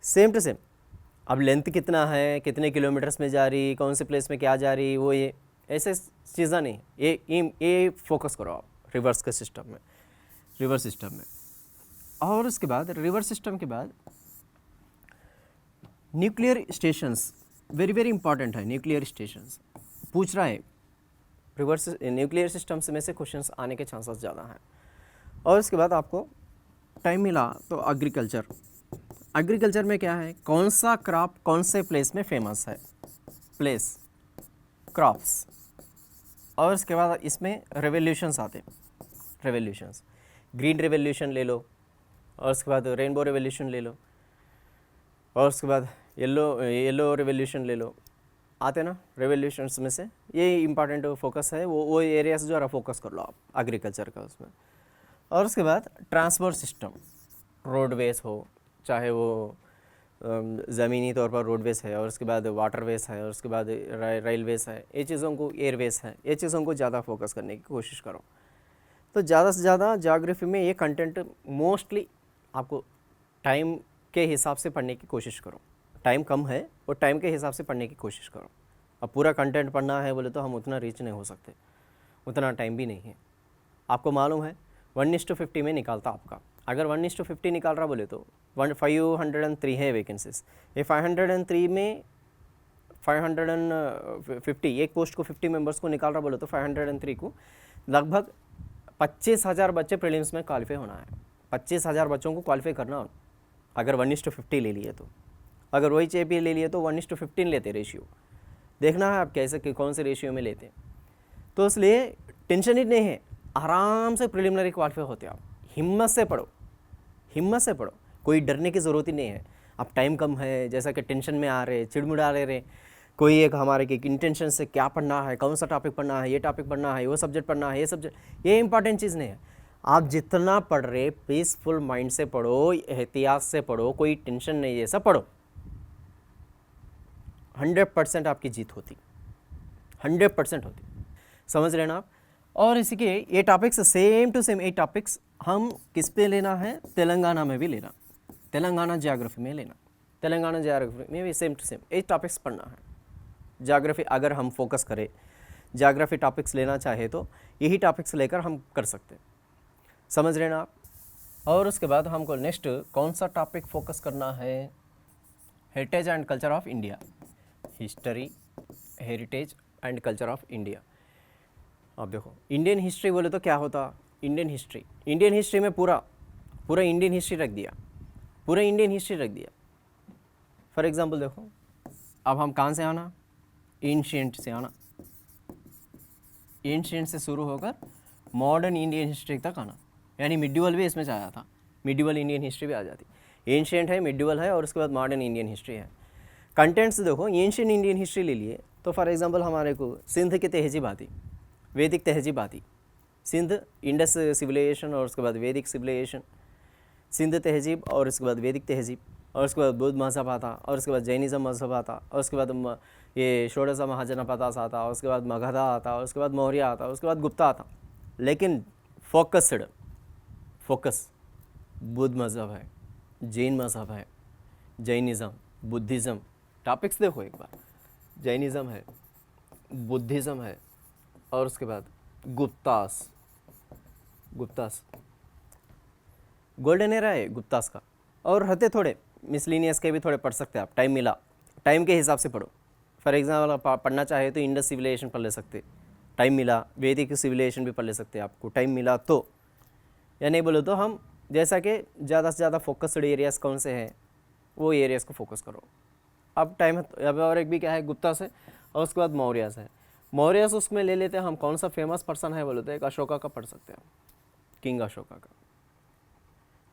सेम टू सेम। अब लेंथ कितना है, कितने किलोमीटर्स में जा रही, कौन से प्लेस में क्या जा रही, वो ये ऐसे चीज़ें नहीं, ये फोकस करो आप रिवर सिस्टम में। और उसके बाद रिवर सिस्टम के बाद nuclear stations very very important है। न्यूक्लियर स्टेशंस पूछ रहा है, न्यूक्लियर सिस्टम्स में से क्वेश्चंस आने के चांसेस ज़्यादा हैं। और उसके बाद आपको टाइम मिला तो एग्रीकल्चर में क्या है, कौन सा क्रॉप कौन से प्लेस में फेमस है, प्लेस, क्रॉप्स, और उसके बाद इसमें रेवोल्यूशंस आते हैं, रेवोल्यूशंस, ग्रीन रेवोल्यूशन ले लो, और उसके बाद रेनबो रेवोल्यूशन ले लो, और उसके बाद येलो रेवोल्यूशन ले लो, आते ना रेवोल्यूशंस में से। ये इंपॉर्टेंट फोकस है, वो एरियाज जो फोकस कर लो आप एग्रीकल्चर का उसमें। और उसके बाद ट्रांसपोर्ट सिस्टम, रोडवेज हो, चाहे वो ज़मीनी तौर पर रोडवेज है, और उसके बाद वाटरवेज है, और उसके बाद रेलवेज है, ये चीज़ों को, एयरवेज है, ये चीज़ों को ज़्यादा फोकस करने की कोशिश करो। तो ज़्यादा से ज़्यादा ज्योग्राफी में ये कंटेंट मोस्टली आपको टाइम के हिसाब से पढ़ने की कोशिश करो। टाइम कम है, और टाइम के हिसाब से पढ़ने की कोशिश करो। अब पूरा कंटेंट पढ़ना है बोले तो हम उतना रीच नहीं हो सकते, उतना टाइम भी नहीं है। आपको मालूम है 1:50 में निकालता आपका, अगर 1:50 निकाल रहा बोले तो 503 है वैकेंसीज। ये 503 में 550, एक पोस्ट को 50 मेंबर्स को निकाल रहा बोले तो 503 को लगभग 25,000 बच्चे प्रीलिम्स में क्वालिफाई होना है। 25,000 बच्चों को क्वालिफाई करना हो, अगर 1:50 ले लिए तो। अगर वही चेपी ले लिए तो 1:15 लेते रेशियो। देखना है आप कैसे कि कौन से रेशियो में लेते हैं। तो इसलिए टेंशन ही नहीं है, आराम से प्रिलिमिनरी क्वालिफाई होते आप। हिम्मत से पढ़ो, हिम्मत से पढ़ो, कोई डरने की ज़रूरत ही नहीं है। अब टाइम कम है, जैसा कि टेंशन में आ रहे, चिड़मुड़ा ले रहे, कोई एक हमारे के इंटेंशन से क्या पढ़ना है, कौन सा टॉपिक पढ़ना है, ये टॉपिक पढ़ना है, वो सब्जेक्ट पढ़ना है, ये सब्जेक्ट, ये इंपॉर्टेंट चीज़ नहीं है। आप जितना पढ़ रहे पीसफुल माइंड से पढ़ो, एहतियात से पढ़ो, कोई टेंशन नहीं है, सब पढ़ो, 100% आपकी जीत होती, 100% होती। समझ रहे ना आप। और इसी के ये टॉपिक्स सेम टू सेम, ये टॉपिक्स हम किस पे लेना है, तेलंगाना में भी लेना, तेलंगाना ज्योग्राफी में लेना, तेलंगाना ज्योग्राफी में भी सेम टू सेम ये टॉपिक्स पढ़ना है। ज्योग्राफी अगर हम फोकस करें, ज्योग्राफी टॉपिक्स लेना चाहे तो यही टॉपिक्स लेकर हम कर सकते हैं। समझ रहे ना आप। और उसके बाद हमको नेक्स्ट कौन सा टॉपिक फोकस करना है, heritage and culture of India, history, heritage and culture of India. अब देखो इंडियन हिस्ट्री बोले तो क्या होता, इंडियन हिस्ट्री में पूरा इंडियन हिस्ट्री रख दिया, पूरा इंडियन हिस्ट्री रख दिया। फॉर एग्जांपल देखो, अब हम कहाँ से आना, एंशिएंट से आना, एंशिएंट से शुरू होकर मॉडर्न इंडियन हिस्ट्री तक आना, यानी मिडिवल भी इसमें आया था, मिडिवल इंडियन हिस्ट्री भी आ जाती। एंशिएंट है, मिडिवल है, और उसके बाद मॉडर्न इंडियन हिस्ट्री है। कंटेंट्स देखो, एंशिएंट इंडियन हिस्ट्री ले लिए तो फॉर एग्जांपल हमारे को सिंध की तहजीब आती, वैदिक तहजीब आती, सिंध इंडस सिविलाइजेशन और उसके बाद वैदिक सिविलाइजेशन, सिंध तहजीब और उसके बाद वैदिक तहजीब, और उसके बाद बौद्ध मजहब आता, और उसके बाद जैनिज़्म मजहब आता, और उसके बाद ये षोडश महाजनपदास आता, और उसके बाद मगधा आता, और उसके बाद मौर्य आता, उसके बाद गुप्ता आता। लेकिन फोकस बुद्ध मजहब है, जैन मजहब है, जैनिज़्म, बुद्धिज़्म, टॉपिक्स देखो एक बार, जैनिज़्म है, बुद्धिज़्म है, और उसके बाद गुप्तास गोल्डन एरा है गुप्तास का। और रहते थोड़े मिसलिनियस के भी थोड़े पढ़ सकते हैं आप, टाइम मिला, टाइम के हिसाब से पढ़ो। फॉर एग्जाम्पल आप पढ़ना चाहे तो इंडस सिविलाइजेशन पढ़ ले सकते, टाइम मिला, वैदिक सिविलाइजेशन भी पढ़ ले सकते हैं आपको टाइम मिला तो, या नहीं बोलो तो हम जैसा कि ज़्यादा से ज़्यादा फोकस्ड एरियाज़ कौन से हैं वो एरियाज़ को फोकस करो। अब टाइम है, अब और एक भी क्या है गुप्ता से, और उसके बाद मौर्य है। मौर्य उसमें ले लेते हैं हम, कौन सा फेमस पर्सन है बोले तो एक अशोका का पढ़ सकते हैं, किंग अशोका का,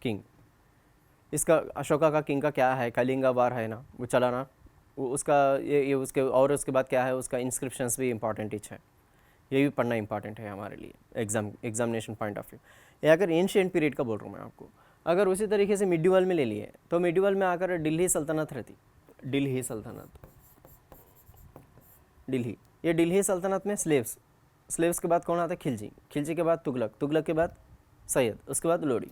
किंग इसका अशोका का किंग का क्या है, कलिंगा वार है ना वो चला ना, वो उसका ये उसके, और उसके बाद क्या है उसका इंस्क्रिप्शंस भी इंपॉर्टेंट ही है, ये भी पढ़ना इंपॉर्टेंट है हमारे लिए एग्जामिनेशन पॉइंट ऑफ व्यू। ये अगर एंशिएंट पीरियड का बोल रहा हूँ मैं आपको। अगर उसी तरीके से मिडिवल में ले लिए तो मिडिवल में आकर दिल्ली सल्तनत रहती, दिल्ली सल्तनत, ये दिल्ली सल्तनत में स्लेव्स के बाद कौन आता है, खिलजी के बाद तुगलक के बाद सैयद, उसके बाद लोडी।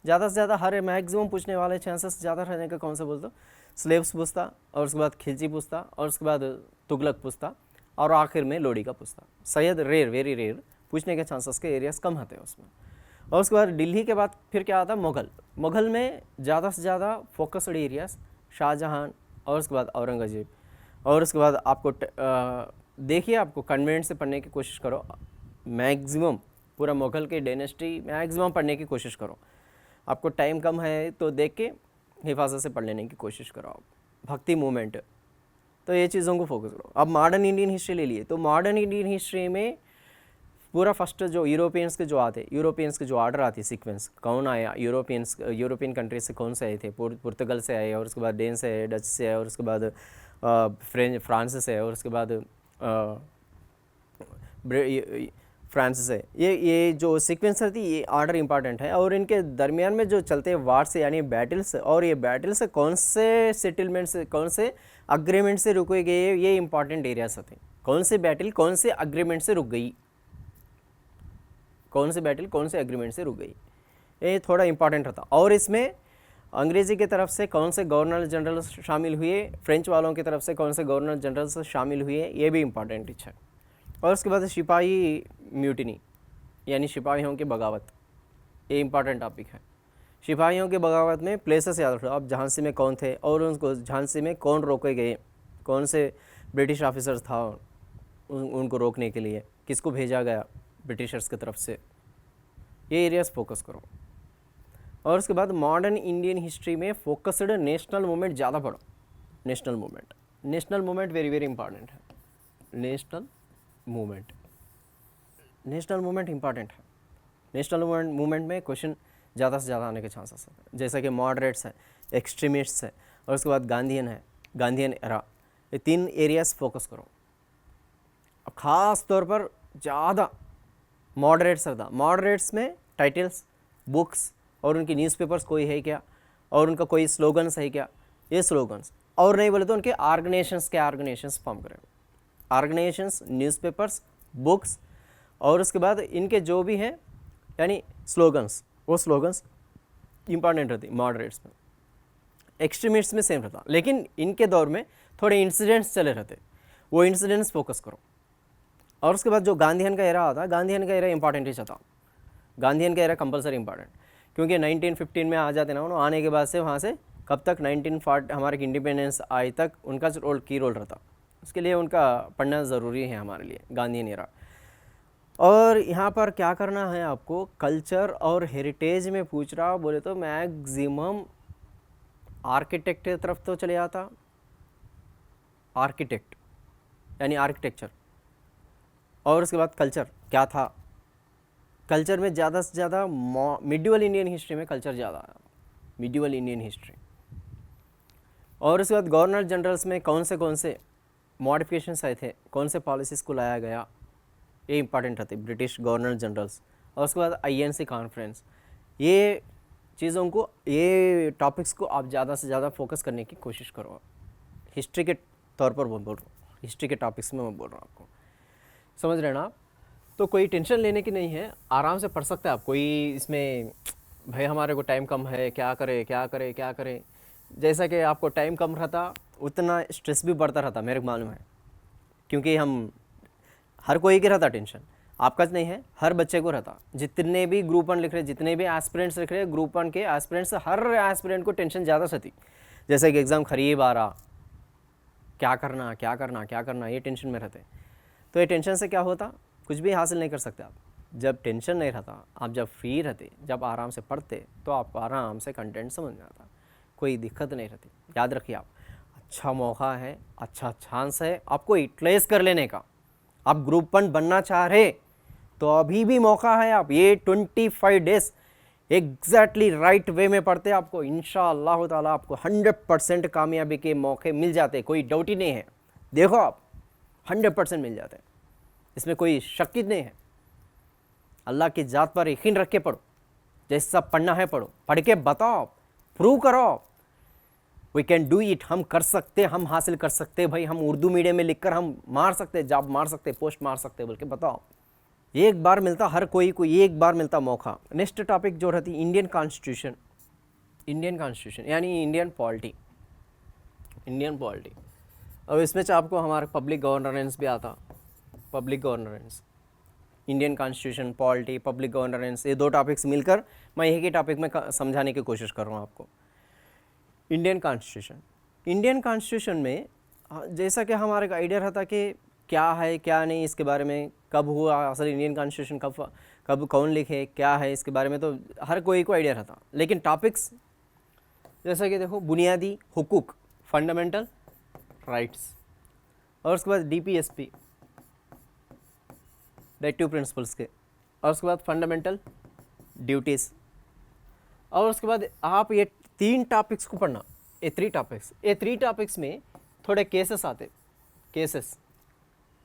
ज़्यादा से ज़्यादा हर मैक्सिमम पूछने वाले चांसेस ज़्यादा रहने का कौन सा बोलते, स्लेव्स पूछता, और उसके बाद खिलजी पूछता, और उसके बाद तुगलक पूछता, और आखिर में लोडी का पूछता। सैयद रेयर, वेरी रेयर पूछने के चांसेस के एरियाज कम होते हैं उसमें। और उसके बाद दिल्ली के बाद फिर क्या आता, मुग़ल में ज़्यादा से ज़्यादा फोकस्ड एरियाज शाहजहां, और उसके बाद औरंगज़ेब, और उसके बाद आपको देखिए आपको कन्वेंट से पढ़ने की कोशिश करो, मैक्सिमम पूरा मुग़ल के डायनेस्टी मैक्सिमम पढ़ने की कोशिश करो। आपको टाइम कम है तो देख के हिफाजत से पढ़ लेने की कोशिश करो आप। भक्ति मूवमेंट तो ये चीज़ों को फोकस करो। अब मॉडर्न इंडियन हिस्ट्री ले लिए, तो मॉडर्न इंडियन हिस्ट्री में पूरा फर्स्ट जो यूरोपियंस के जो आते, यूरोपियंस के जो ऑर्डर आती सीक्वेंस, कौन आया यूरोपियन कंट्री से कौन से आए थे, पुर्तगाल से आए, और उसके बाद डेन से आए, डच से आए, और उसके बाद फ्रांस से आए, और उसके बाद फ्रांस से। ये जो सीक्वेंस रहती है, ये ऑर्डर इंपॉर्टेंट है। और इनके दरमियान में जो चलते हैं वार से यानी बैटल्स, और ये बैटल से कौन से सेटलमेंट से, कौन से अग्रीमेंट से रुके गए, ये इंपॉर्टेंट एरियाज होते हैं। कौन से बैटल कौन से अग्रीमेंट से रुक गई, कौन से बैटल कौन से एग्रीमेंट से रुक गई, ये थोड़ा इंपॉर्टेंट रहता। और इसमें अंग्रेज़ी की तरफ से कौन से गवर्नर जनरल शामिल हुए, फ्रेंच वालों की तरफ से कौन से गवर्नर जनरल शामिल हुए, ये भी इंपॉर्टेंट है। और उसके बाद सिपाही म्यूटिनी यानी सिपाहियों की बगावत, ये इंपॉर्टेंट टॉपिक है। सिपाहियों की बगावत में प्लेसेस याद रखो आप, झांसी में कौन थे, और उनको झांसी में कौन रोके गए, कौन से ब्रिटिश ऑफिसर्स था उनको रोकने के लिए, किसको भेजा गया ब्रिटिशर्स की तरफ से, ये एरियाज फोकस करो। और उसके बाद मॉडर्न इंडियन हिस्ट्री में फोकस्ड नेशनल मूवमेंट ज़्यादा पढ़ो। National movement very very important है। नेशनल मूवमेंट इंपॉर्टेंट है। नेशनल मूवमेंट में क्वेश्चन ज़्यादा से ज़्यादा आने के चांसेस हैं, जैसा कि मॉडरेट्स है, एक्सट्रीमिस्ट्स है, और उसके बाद गांधीयन है, गांधीयन एरा, ये 3 एरियाज फोकस करो। ख़ास तौर पर ज़्यादा मॉडरेट्स रहता, मॉडरेट्स में टाइटल्स, बुक्स और उनकी न्यूज़पेपर्स कोई है क्या, और उनका कोई स्लोगन्स है क्या, ये स्लोगन्स, और नहीं बोले तो उनके ऑर्गेनाइजेशंस के ऑर्गेनाइजेशंस फॉर्म करें, ऑर्गेनाइजेशंस, न्यूज़पेपर्स, बुक्स, और उसके बाद इनके जो भी हैं यानी स्लोगन्स, वो स्लोगन्स इंपॉर्टेंट रहती मॉडरेट्स में। एक्सट्रीमिस्ट्स में सेम रहता, लेकिन इनके दौर में थोड़े इंसिडेंट्स चले रहते, वो इंसिडेंट्स फोकस करो। और उसके बाद जो गांधीयन का एरा आता है, गांधीयन का एरा इंपॉर्टेंट ही चाहता, गांधीयन का एरा कंपलसरी इंपॉर्टेंट, क्योंकि 1915 में आ जाते ना उन्होंने, आने के बाद से वहाँ से कब तक 1940 हमारे इंडिपेंडेंस आई तक उनका की रोल रहता, उसके लिए उनका पढ़ना ज़रूरी है हमारे लिए, गांधीयन एरा। और यहाँ पर क्या करना है आपको, कल्चर और हेरिटेज में पूछ रहा बोले तो मैक्सिमम आर्किटेक्ट की तरफ तो चले जाता, आर्किटेक्ट यानी आर्किटेक्चर, और उसके बाद कल्चर क्या था, कल्चर में ज़्यादा से ज़्यादा मिडिवल इंडियन हिस्ट्री में कल्चर ज़्यादा आया, मिडिवल इंडियन हिस्ट्री। और उसके बाद गवर्नर जनरल्स में कौन से मॉडिफिकेशंस आए थे, कौन से पॉलिसीज़ को लाया गया, ये इंपॉर्टेंट रहते ब्रिटिश गवर्नर जनरल्स। और उसके बाद INC कॉन्फ्रेंस, ये चीज़ों को, ये टॉपिक्स को आप ज़्यादा से ज़्यादा फोकस करने की कोशिश करो। हिस्ट्री के तौर पर बोल रहा हूँ, हिस्ट्री के टॉपिक्स में मैं बोल रहा हूँ आपको, समझ रहे हैं ना आप। तो कोई टेंशन लेने की नहीं है, आराम से पढ़ सकते हैं आप, कोई इसमें भाई हमारे को टाइम कम है, क्या करें। जैसा कि आपको टाइम कम रहता उतना स्ट्रेस भी बढ़ता रहता, मेरे को मालूम है, क्योंकि हम हर कोई की रहता टेंशन, आपका नहीं है, हर बच्चे को रहता। जितने भी ग्रुप 1 लिख रहे, जितने भी एस्पिरेंट्स लिख रहे, ग्रुप 1 के एस्पिरेंट्स, हर एस्पिरेंट को टेंशन ज़्यादा रहती। जैसे कि एग्ज़ाम करीब आ रहा, क्या करना, ये टेंशन में रहते। तो ये टेंशन से क्या होता, कुछ भी हासिल नहीं कर सकते आप। जब टेंशन नहीं रहता, आप जब फ्री रहते, जब आराम से पढ़ते, तो आपको आराम से कंटेंट समझ में आता, कोई दिक्कत नहीं रहती। याद रखिए आप, अच्छा मौका है, अच्छा चांस है आपको यूटिलाइज कर लेने का। आप ग्रुप 1 बनना चाह रहे तो अभी भी मौका है। आप ये 25 डेज एग्जैक्टली राइट वे में पढ़ते, आपको इंशाअल्लाह ताला आपको 100% कामयाबी के मौके मिल जाते, कोई डाउट ही नहीं है। देखो आप 100% मिल जाते हैं, इसमें कोई शक ही नहीं है। अल्लाह की ज़ात पर यकीन रख के पढ़ो, जैसा पढ़ना है पढ़ो, पढ़ के बताओ, प्रूव करो, वी कैन डू इट, हम कर सकते, हम हासिल कर सकते भाई, हम उर्दू मीडियम में लिखकर हम मार सकते, जॉब मार सकते, पोस्ट मार सकते, बोल के बताओ। एक बार मिलता हर कोई को, एक बार मिलता मौका। नेक्स्ट टॉपिक जो रहती इंडियन कॉन्स्टिट्यूशन यानी इंडियन पॉलिटी। अब इसमें से आपको हमारा पब्लिक गवर्नेंस भी आता, public governance, Indian constitution, polity, public governance, ये 2 टॉपिक्स मिलकर मैं एक ही टॉपिक में समझाने की कोशिश कर रहा हूँ आपको। इंडियन कॉन्स्टिट्यूशन में जैसा कि हमारे का आइडिया रहता कि क्या है क्या नहीं, इसके बारे में कब हुआ असल इंडियन कॉन्स्टिट्यूशन, कब कौन लिखे, क्या है इसके बारे में तो हर कोई को आइडिया रहता। लेकिन टॉपिक्स जैसा कि देखो, बुनियादी हुकूक, फंडामेंटल राइट्स, और उसके बाद DPSP डायरेक्टिव प्रिंसिपल्स के, और उसके बाद फंडामेंटल ड्यूटीज़, और उसके बाद आप ये 3 टॉपिक्स को पढ़ना, ये 3 टॉपिक्स में थोड़े केसेस आते, केसेस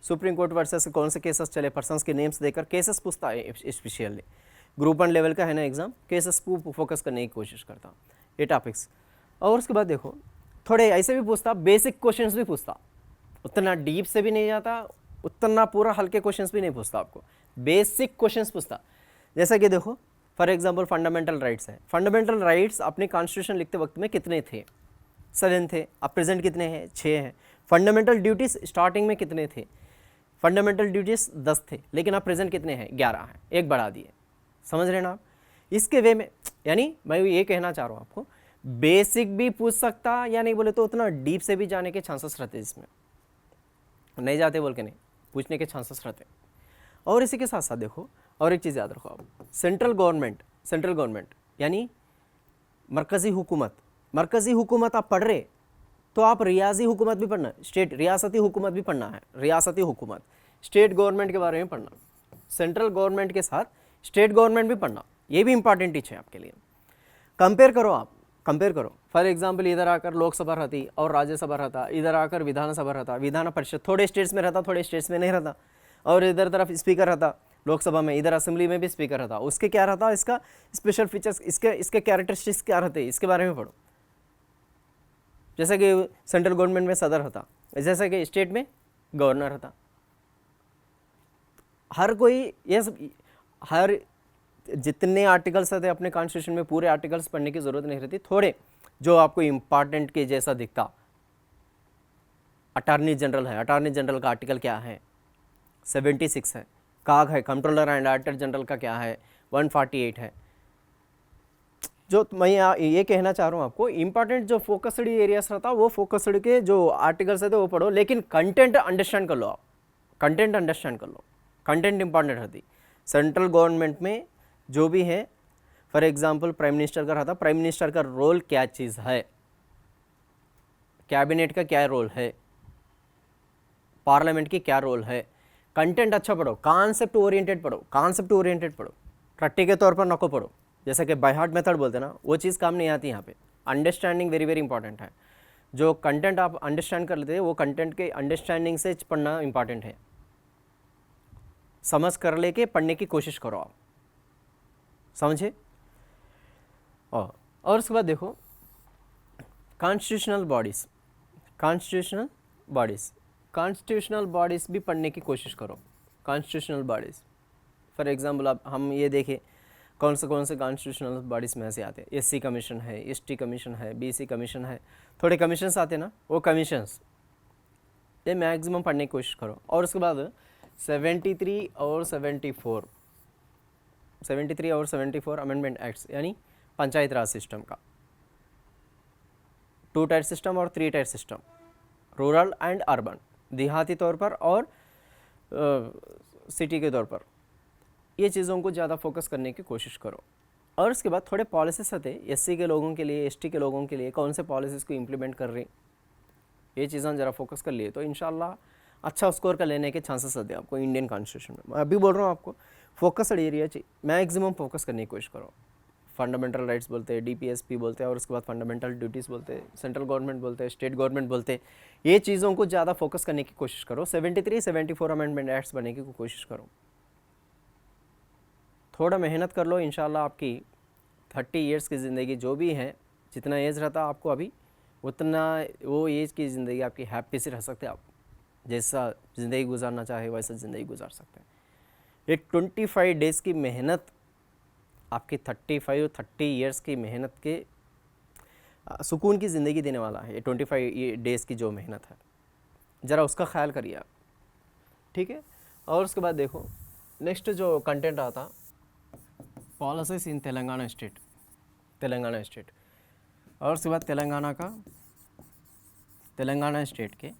सुप्रीम कोर्ट वर्सेस कौन से केसेस चले, पर्सन्स के नेम्स देकर केसेस पूछता है स्पेशली, ग्रुप 1 लेवल का है ना एग्जाम, केसेस को फोकस करने की कोशिश करता ये टॉपिक्स। और उसके बाद देखो थोड़े ऐसे भी पूछता, बेसिक क्वेश्चंस भी पूछता, उतना डीप से भी नहीं जाता, उतना पूरा हल्के क्वेश्चंस भी नहीं पूछता, आपको बेसिक क्वेश्चंस पूछता। जैसा कि देखो फॉर एग्जांपल फंडामेंटल राइट्स है, फंडामेंटल राइट्स अपने कॉन्स्टिट्यूशन लिखते वक्त में कितने थे, 7 थे, अब प्रेजेंट कितने हैं, 6 हैं। फंडामेंटल ड्यूटीज़ स्टार्टिंग में कितने थे, फंडामेंटल ड्यूटीज़ 10 थे, लेकिन आप प्रेजेंट कितने हैं, 11 हैं, एक बढ़ा दिए। समझ रहे ना आप? इसके वे में यानी मैं ये कहना चाह रहा हूँ आपको, बेसिक भी पूछ सकता, या नहीं बोले तो उतना डीप से भी जाने के चांसेस रहते, इसमें नहीं जाते बोल के नहीं, पूछने के चांसेस रहते। और इसी के साथ साथ देखो और एक चीज़ याद रखो आप, सेंट्रल गवर्नमेंट यानी मरकज़ी हुकूमत आप पढ़ रहे तो आप रियाजी हुकूमत भी पढ़ना, रियासती हुकूमत भी पढ़ना है, रियासती हुकूमत, स्टेट गवर्नमेंट के बारे में पढ़ना, सेंट्रल गवर्नमेंट के साथ स्टेट गवर्नमेंट भी पढ़ना, ये भी इंपॉर्टेंट चीज़ है आपके लिए। कंपेयर करो, फॉर एग्जांपल इधर आकर लोकसभा रहती और राज्यसभा रहता, इधर आकर विधानसभा रहता, विधान परिषद थोड़े स्टेट्स में रहता, थोड़े स्टेट्स में नहीं रहता, और इधर तरफ स्पीकर रहता लोकसभा में, इधर असेंबली में भी स्पीकर रहता, उसके क्या रहता, इसका स्पेशल फीचर्स, इसके कैरेक्टरिस्टिक्स क्या रहते, इसके बारे में पढ़ो। जैसे कि सेंट्रल गवर्नमेंट में सदर रहता, जैसे कि स्टेट में गवर्नर रहता। हर कोई ये सब, हर जितने आर्टिकल्स आते अपने कॉन्स्टिट्यूशन में, पूरे आर्टिकल्स पढ़ने की जरूरत नहीं रहती, थोड़े जो आपको इंपॉर्टेंट के जैसा दिखता। अटॉर्नी जनरल है, अटॉर्नी जनरल का आर्टिकल क्या है, 76 है। काग है, कंट्रोलर एंड ऑडिटर जनरल का क्या है, 148 है। जो मैं ये कहना चाह रहा हूँ आपको, इंपॉर्टेंट जो फोकस्ड एरियाज रहता, वो फोकस्ड के जो आर्टिकल्स रहते वो पढ़ो, लेकिन कंटेंट अंडरस्टैंड कर लो आप, कंटेंट इंपॉर्टेंट रहती। सेंट्रल गवर्नमेंट में जो भी है, फॉर एग्जांपल प्राइम मिनिस्टर का रहता, प्राइम मिनिस्टर का रोल क्या चीज़ है, कैबिनेट का क्या रोल है, पार्लियामेंट की क्या रोल है। कंटेंट अच्छा पढ़ो, कॉन्सेप्ट ओरिएंटेड पढ़ो, रट्टे के तौर पर नको पढ़ो, जैसे कि बाय हार्ट मेथड बोलते हैं ना, वो चीज़ काम नहीं आती यहाँ पे। अंडरस्टैंडिंग वेरी वेरी इंपॉर्टेंट है। जो कंटेंट आप अंडरस्टैंड कर लेते हैं, वो कंटेंट के अंडरस्टैंडिंग से पढ़ना इंपॉर्टेंट है। समझ कर लेके पढ़ने की कोशिश करो आप, समझे। और उसके बाद देखो कॉन्स्टिट्यूशनल बॉडीज़ भी पढ़ने की कोशिश करो। कॉन्स्टिट्यूशनल बॉडीज़ फॉर एग्जांपल अब हम ये देखें कौन से कॉन्स्टिट्यूशनल बॉडीज़ में से आते हैं। SC कमीशन है, ST कमीशन है, BC कमीशन है, थोड़े कमीशंस आते हैं ना, वो कमीशंस ये मैक्सिमम पढ़ने की कोशिश करो। और उसके बाद 73 और 74 अमेंडमेंट एक्ट्स, यानी पंचायत राज सिस्टम का 2 टायर सिस्टम और 3 tier system, rural and urban, देहाती तौर पर और सिटी के तौर पर, ये चीज़ों को ज़्यादा फोकस करने की कोशिश करो। और उसके बाद थोड़े पॉलिसीज आते हैं SC के लोगों के लिए, ST के लोगों के लिए, कौन से पॉलिसीज़ को इम्प्लीमेंट कर रही, ये चीज़ें ज़रा फोकस कर लिए तो इंशाल्लाह अच्छा स्कोर का लेने के चांसेस आते हैं आपको इंडियन कॉन्स्टिट्यूशन में। मैं अभी बोल रहा हूँ आपको फोकस्ड एरिया चाहिए, मैक्सिमम फोकस करने की कोशिश करो। फंडामेंटल राइट्स बोलते हैं, DPSP बोलते हैं, और उसके बाद फंडामेंटल ड्यूटीज़ बोलते हैं, सेंट्रल गवर्नमेंट बोलते हैं, स्टेट गवर्नमेंट बोलते हैं, ये चीज़ों को ज़्यादा फोकस करने की कोशिश करो। 73-74 अमेंडमेंट एक्ट्स बनने की कोशिश करो, थोड़ा मेहनत कर लो, इंशाल्लाह आपकी 30 ईयर्स की ज़िंदगी जो भी है, जितना एज रहता आपको अभी, उतना वो एज की ज़िंदगी आपकी हैप्पी से रह सकते आप, जैसा ज़िंदगी गुजारना चाहे वैसा ज़िंदगी गुजार सकते हैं। ये 25 डेज़ की मेहनत आपकी 30 ईयर्स की मेहनत के सुकून की ज़िंदगी देने वाला है। ये 25 डेज़ की जो मेहनत है, ज़रा उसका ख्याल करिए आप, ठीक है। और उसके बाद देखो नेक्स्ट जो कंटेंट आता, पॉलिसीज इन तेलंगाना स्टेट, और उसके बाद तेलंगाना स्टेट के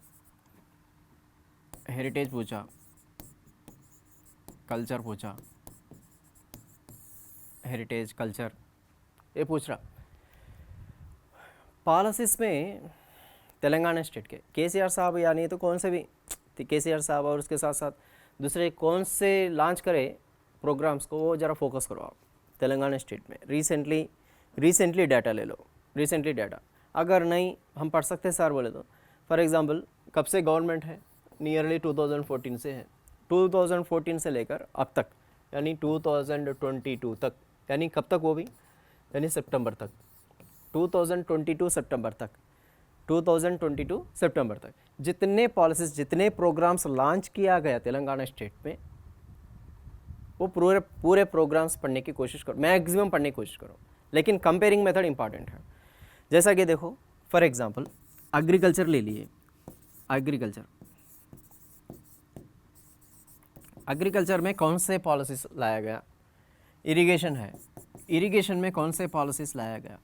हेरिटेज पूछा, कल्चर पूछा, हेरिटेज कल्चर ये पूछ रहा। पॉलिसीज़ में तेलंगाना स्टेट के KCR साहब, यानी तो कौन से भी केसीआर साहब और उसके साथ साथ दूसरे कौन से लॉन्च करे प्रोग्राम्स को, वो ज़रा फोकस करो आप तेलंगाना स्टेट में। रिसेंटली डाटा ले लो, रिसेंटली डाटा। अगर नहीं हम पढ़ सकते सर बोले तो, फॉर एग्जांपल कब से गवर्नमेंट है, नियरली 2014 से है। 2014 से लेकर अब तक यानी 2022 तक, यानी कब तक वो भी, यानी सितंबर तक, 2022 सितंबर तक, 2022 सितंबर तक जितने पॉलिसीज, जितने प्रोग्राम्स लॉन्च किया गया तेलंगाना स्टेट में, वो पूरे प्रोग्राम्स पढ़ने की कोशिश करो, मैक्सिमम पढ़ने की कोशिश करो। लेकिन कंपेयरिंग मेथड इंपॉर्टेंट है। जैसा कि देखो फॉर एग्जांपल एग्रीकल्चर ले लिए, एग्रीकल्चर में कौन से पॉलिसीज लाया गया, इरिगेशन है, इरिगेशन में कौन से पॉलिसीज लाया गया,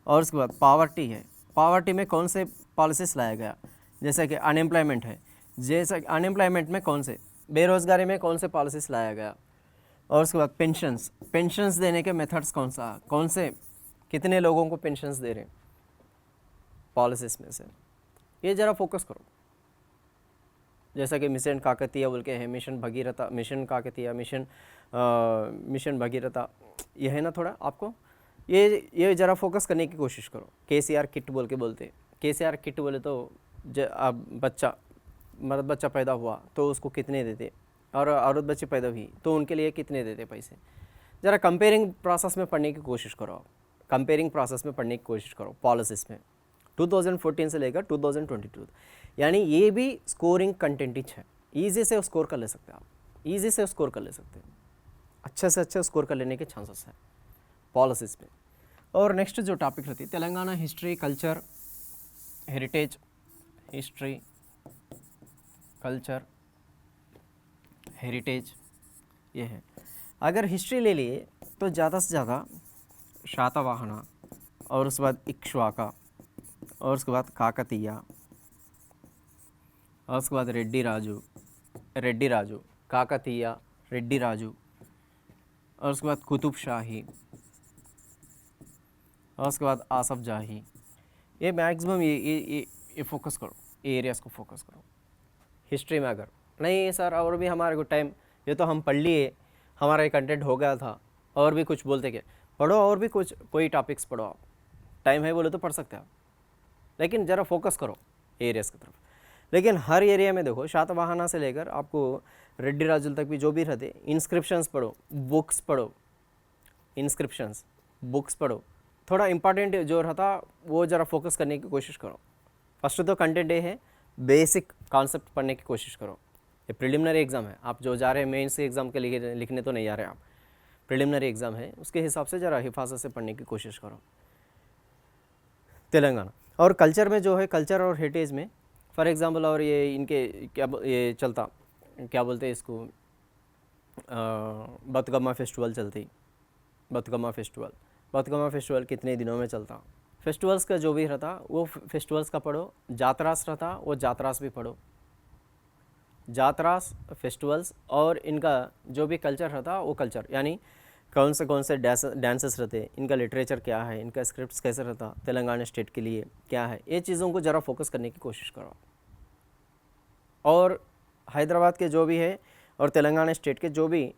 और उसके बाद पावर्टी है, पावर्टी में कौन से पॉलिसीज लाया गया, जैसे कि अनएम्प्लॉयमेंट है, जैसा अनएम्प्लॉयमेंट में कौन से, बेरोज़गारी में कौन से पॉलिसीज लाया गया, और उसके बाद पेंशन्स देने के मेथड्स कौन से, कितने लोगों को पेंशन्स दे रहे हैं पॉलिसीज में से, ये ज़रा फोकस करो। जैसा कि मिशन काकतीय बोल के है, mission Bhagiratha, mission Kakatiya, mission Bhagiratha, ये है ना, थोड़ा आपको ये ज़रा फोकस करने की कोशिश करो। केसीआर किट बोल के बोलते, केसीआर किट बोले तो अब बच्चा पैदा हुआ तो उसको कितने देते, और औरत बच्चे पैदा हुई तो उनके लिए कितने देते पैसे। ज़रा कंपेयरिंग प्रोसेस में पढ़ने की कोशिश करो, कंपेयरिंग प्रोसेस में पढ़ने की कोशिश करो पॉलिसीज़ में 2014 से लेकर 2022, यानी ये भी स्कोरिंग कंटेंट ही है, ईजी से स्कोर कर ले सकते हैं आप, ईजी से स्कोर कर ले सकते हैं, अच्छे से अच्छा स्कोर कर लेने के चांसेस हैं पॉलिसीज़ में। और नेक्स्ट जो टॉपिक रहती है Telangana history culture heritage, history culture heritage, ये है। अगर हिस्ट्री ले लिए तो ज़्यादा से ज़्यादा शातवाहना, और उसके बाद इक्ष्वाका, और उसके बाद काकतीय, और उसके बाद रेड्डी राजू, काकतीय, रेड्डी राजू, और उसके बाद कुतुब शाही, और उसके बाद आसफ जाही। ये मैक्सिमम ये फोकस करो, ये एरियाज़ को फोकस करो हिस्ट्री में। अगर नहीं सर और भी हमारे को टाइम, ये तो हम पढ़ लिए, हमारा ये कंटेंट हो गया था, और भी कुछ बोलते क्या, पढ़ो और भी कुछ, कोई टॉपिक्स पढ़ो आप, टाइम है बोले तो पढ़ सकते हैं आप, लेकिन ज़रा फोकस करो एरियाज़ की तरफ। लेकिन हर एरिया में देखो, शातवाहना से लेकर आपको रेड्डी राजुल तक भी जो भी रहते, इंस्क्रिप्शंस पढ़ो, बुक्स पढ़ो, इंस्क्रिप्शंस बुक्स पढ़ो, थोड़ा इंपॉर्टेंट जो रहता वो ज़रा फोकस करने की कोशिश करो। फर्स्ट तो कंटेंट ये है, बेसिक कॉन्सेप्ट पढ़ने की कोशिश करो। ये प्रिलिमिनरी एग्ज़ाम है, आप जो जा रहे हैं मेंस एग्ज़ाम के लिए लिखने तो नहीं जा रहे आप, प्रिलिमिनरी एग्ज़ाम है, उसके हिसाब से ज़रा हिफाजत से पढ़ने की कोशिश करो तेलंगाना। और कल्चर में जो है, कल्चर और हेरिटेज में फॉर एग्ज़ाम्पल, और ये इनके ये चलता क्या बोलते हैं इसको, बतगम्मा फेस्टिवल चलती, बतगम्मा फेस्टिवल कितने दिनों में चलता, फेस्टिवल्स का जो भी रहता वो फेस्टिवल्स का पढ़ो, जातरास रहता वो जातरास भी पढ़ो, जातरास फेस्टिवल्स, और इनका जो भी कल्चर रहता वो कल्चर, यानी कौन से डांसेस रहते, इनका लिटरेचर क्या है, इनका स्क्रिप्ट्स कैसे रहता, तेलंगाना स्टेट के लिए क्या है, ये चीज़ों को ज़रा फोकस करने की कोशिश करो। और हैदराबाद के जो भी है और तेलंगाना स्टेट के जो भी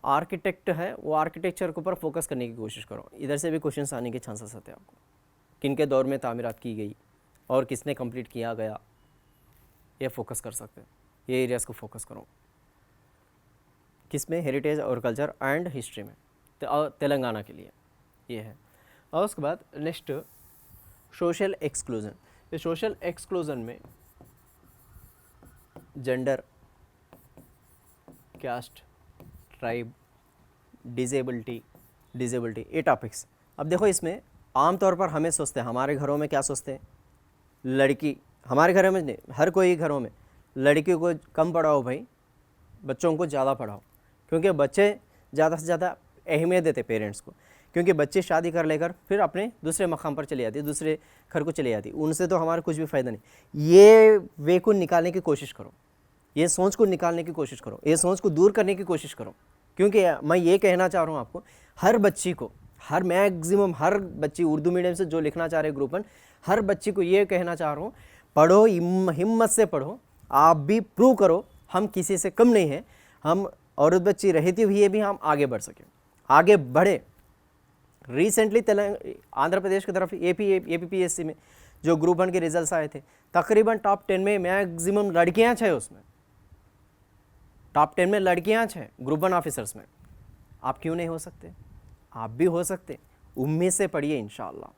आर्किटेक्ट है वो आर्किटेक्चर के ऊपर फोकस करने की कोशिश करो। इधर से भी क्वेश्चंस आने के चांसेस होते हैं आपको, किन के दौर में तामीरात की गई और किसने कंप्लीट किया गया, ये फोकस कर सकते हैं, ये एरियाज़ को फोकस करो। किस में, हेरिटेज और कल्चर एंड हिस्ट्री में, तेलंगाना के लिए ये है। और उसके बाद नेक्स्ट सोशल एक्सक्लूजन। ये सोशल एक्सक्लूजन में जेंडर, कास्ट, ट्राइब, डिसेबिलिटी ये टॉपिक्स। अब देखो इसमें आम तौर पर हमें सोचते हैं, हमारे घरों में क्या सोचते हैं, लड़की, हमारे घरों में नहीं, हर कोई घरों में लड़की को कम पढ़ाओ भाई, बच्चों को ज़्यादा पढ़ाओ, क्योंकि बच्चे ज़्यादा से ज़्यादा अहमियत देते पेरेंट्स को, क्योंकि बच्चे शादी कर लेकर फिर अपने दूसरे मकाम पर चले जाती, दूसरे घर को चले जाती, उनसे तो हमारा कुछ भी फ़ायदा नहीं। ये वे को निकालने की कोशिश करो, ये सोच को निकालने की कोशिश करो, ये सोच को दूर करने की कोशिश करो, क्योंकि मैं ये कहना चाह रहा हूँ आपको, हर बच्ची को, हर मैक्सिमम हर बच्ची उर्दू मीडियम से जो लिखना चाह रहे ग्रुप 1, हर बच्ची को ये कहना चाह रहा हूँ, पढ़ो, हिम्मत से पढ़ो, आप भी प्रूव करो हम किसी से कम नहीं हैं, हम औरत बच्ची रहती हुई भी हम आगे बढ़ सकें, आगे बढ़े। रिसेंटली आंध्र प्रदेश की तरफ एपीपीएससी में जो ग्रुप 1 के रिजल्ट्स आए थे, तकरीबन टॉप 10 में मैक्सिमम लड़कियां हैं, उसमें टॉप 10 में लड़कियां हैं ग्रुप 1 ऑफिसर्स में। आप क्यों नहीं हो सकते? आप भी हो सकते, उम्मीद से पढ़िए इंशाल्लाह।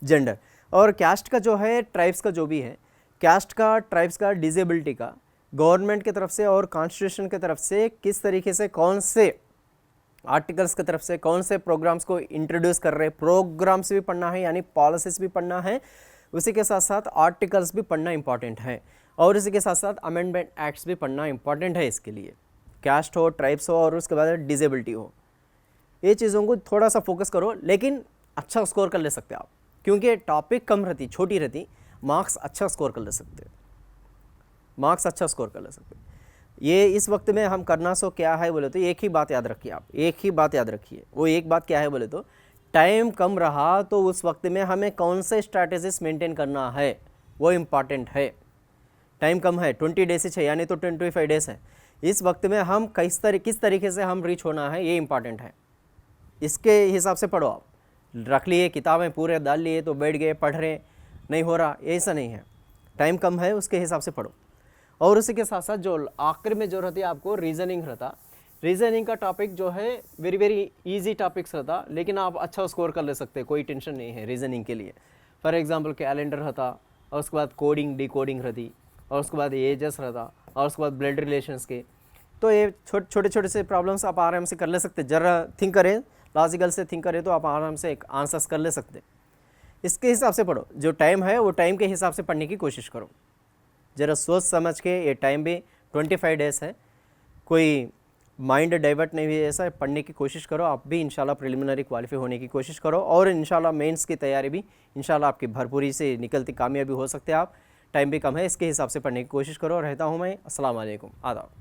जेंडर और कास्ट का जो है, ट्राइब्स का जो भी है, कास्ट का, ट्राइब्स का, डिसेबिलिटी का गवर्नमेंट की तरफ से और कॉन्स्टिट्यूशन की तरफ से किस तरीके से, कौन से आर्टिकल्स की तरफ से कौन से प्रोग्राम्स को इंट्रोड्यूस कर रहे हैं, प्रोग्राम्स भी पढ़ना है यानी पॉलिसीज भी पढ़ना है, उसी के साथ साथ आर्टिकल्स भी पढ़ना इंपॉर्टेंट है, और इसी के साथ साथ अमेंडमेंट एक्ट्स भी पढ़ना इंपॉर्टेंट है इसके लिए। कास्ट हो, ट्राइब्स हो और उसके बाद डिसेबिलिटी हो, ये चीज़ों को थोड़ा सा फोकस करो, लेकिन अच्छा स्कोर कर ले सकते आप, क्योंकि टॉपिक कम रहती, छोटी रहती, मार्क्स अच्छा स्कोर कर ले सकते, मार्क्स अच्छा स्कोर कर ले सकते। ये इस वक्त में हम करना सो क्या है बोले तो एक ही बात याद रखिए आप, एक ही बात याद रखिए। वो एक बात क्या है बोले तो टाइम कम रहा तो उस वक्त में हमें कौन से स्ट्रैटेजीज मेंटेन करना है वो इम्पॉर्टेंट है। टाइम कम है, 20 डेज है यानी तो 25 डेज है, इस वक्त में हम किस तरीके से हम रीच होना है ये इम्पॉर्टेंट है। इसके हिसाब से पढ़ो आप, रख लिए किताबें पूरे डाल लिए तो बैठ गए पढ़ रहे, नहीं हो रहा, ऐसा नहीं है। टाइम कम है उसके हिसाब से पढ़ो। और उसी के साथ साथ जो आखिर में जो रहती है आपको रीजनिंग रहता, रीजनिंग का टॉपिक जो है वेरी वेरी इजी टॉपिक्स रहता, लेकिन आप अच्छा स्कोर कर ले सकते, कोई टेंशन नहीं है रीजनिंग के लिए। फॉर एग्जांपल कैलेंडर रहता, और उसके बाद कोडिंग डिकोडिंग रहती, और उसके बाद एजेस रहता, और उसके बाद ब्लड रिलेशंस के। तो ये छोटे छोटे से प्रॉब्लम्स आप आराम से कर ले सकते, ज़रा थिंक करें, लॉजिकल से थिंक करें तो आप आराम से एक आंसर्स कर ले सकते। इसके हिसाब से पढ़ो, जो टाइम है वो टाइम के हिसाब से पढ़ने की कोशिश करो, ज़रा सोच समझ के। ये टाइम भी 25 डेज है, कोई माइंड डाइवर्ट नहीं हुई, ऐसा पढ़ने की कोशिश करो। आप भी इंशाल्लाह प्रिलिमिनरी क्वालिफाई होने की कोशिश करो, और इंशाल्लाह मेंस की तैयारी भी इंशाल्लाह आपकी भरपूरी से निकलती कामयाबी हो सकते हैं आप। टाइम भी कम है, इसके हिसाब से पढ़ने की कोशिश करो। रहता हूँ मैं, अस्सलाम वालेकुम, आदाब।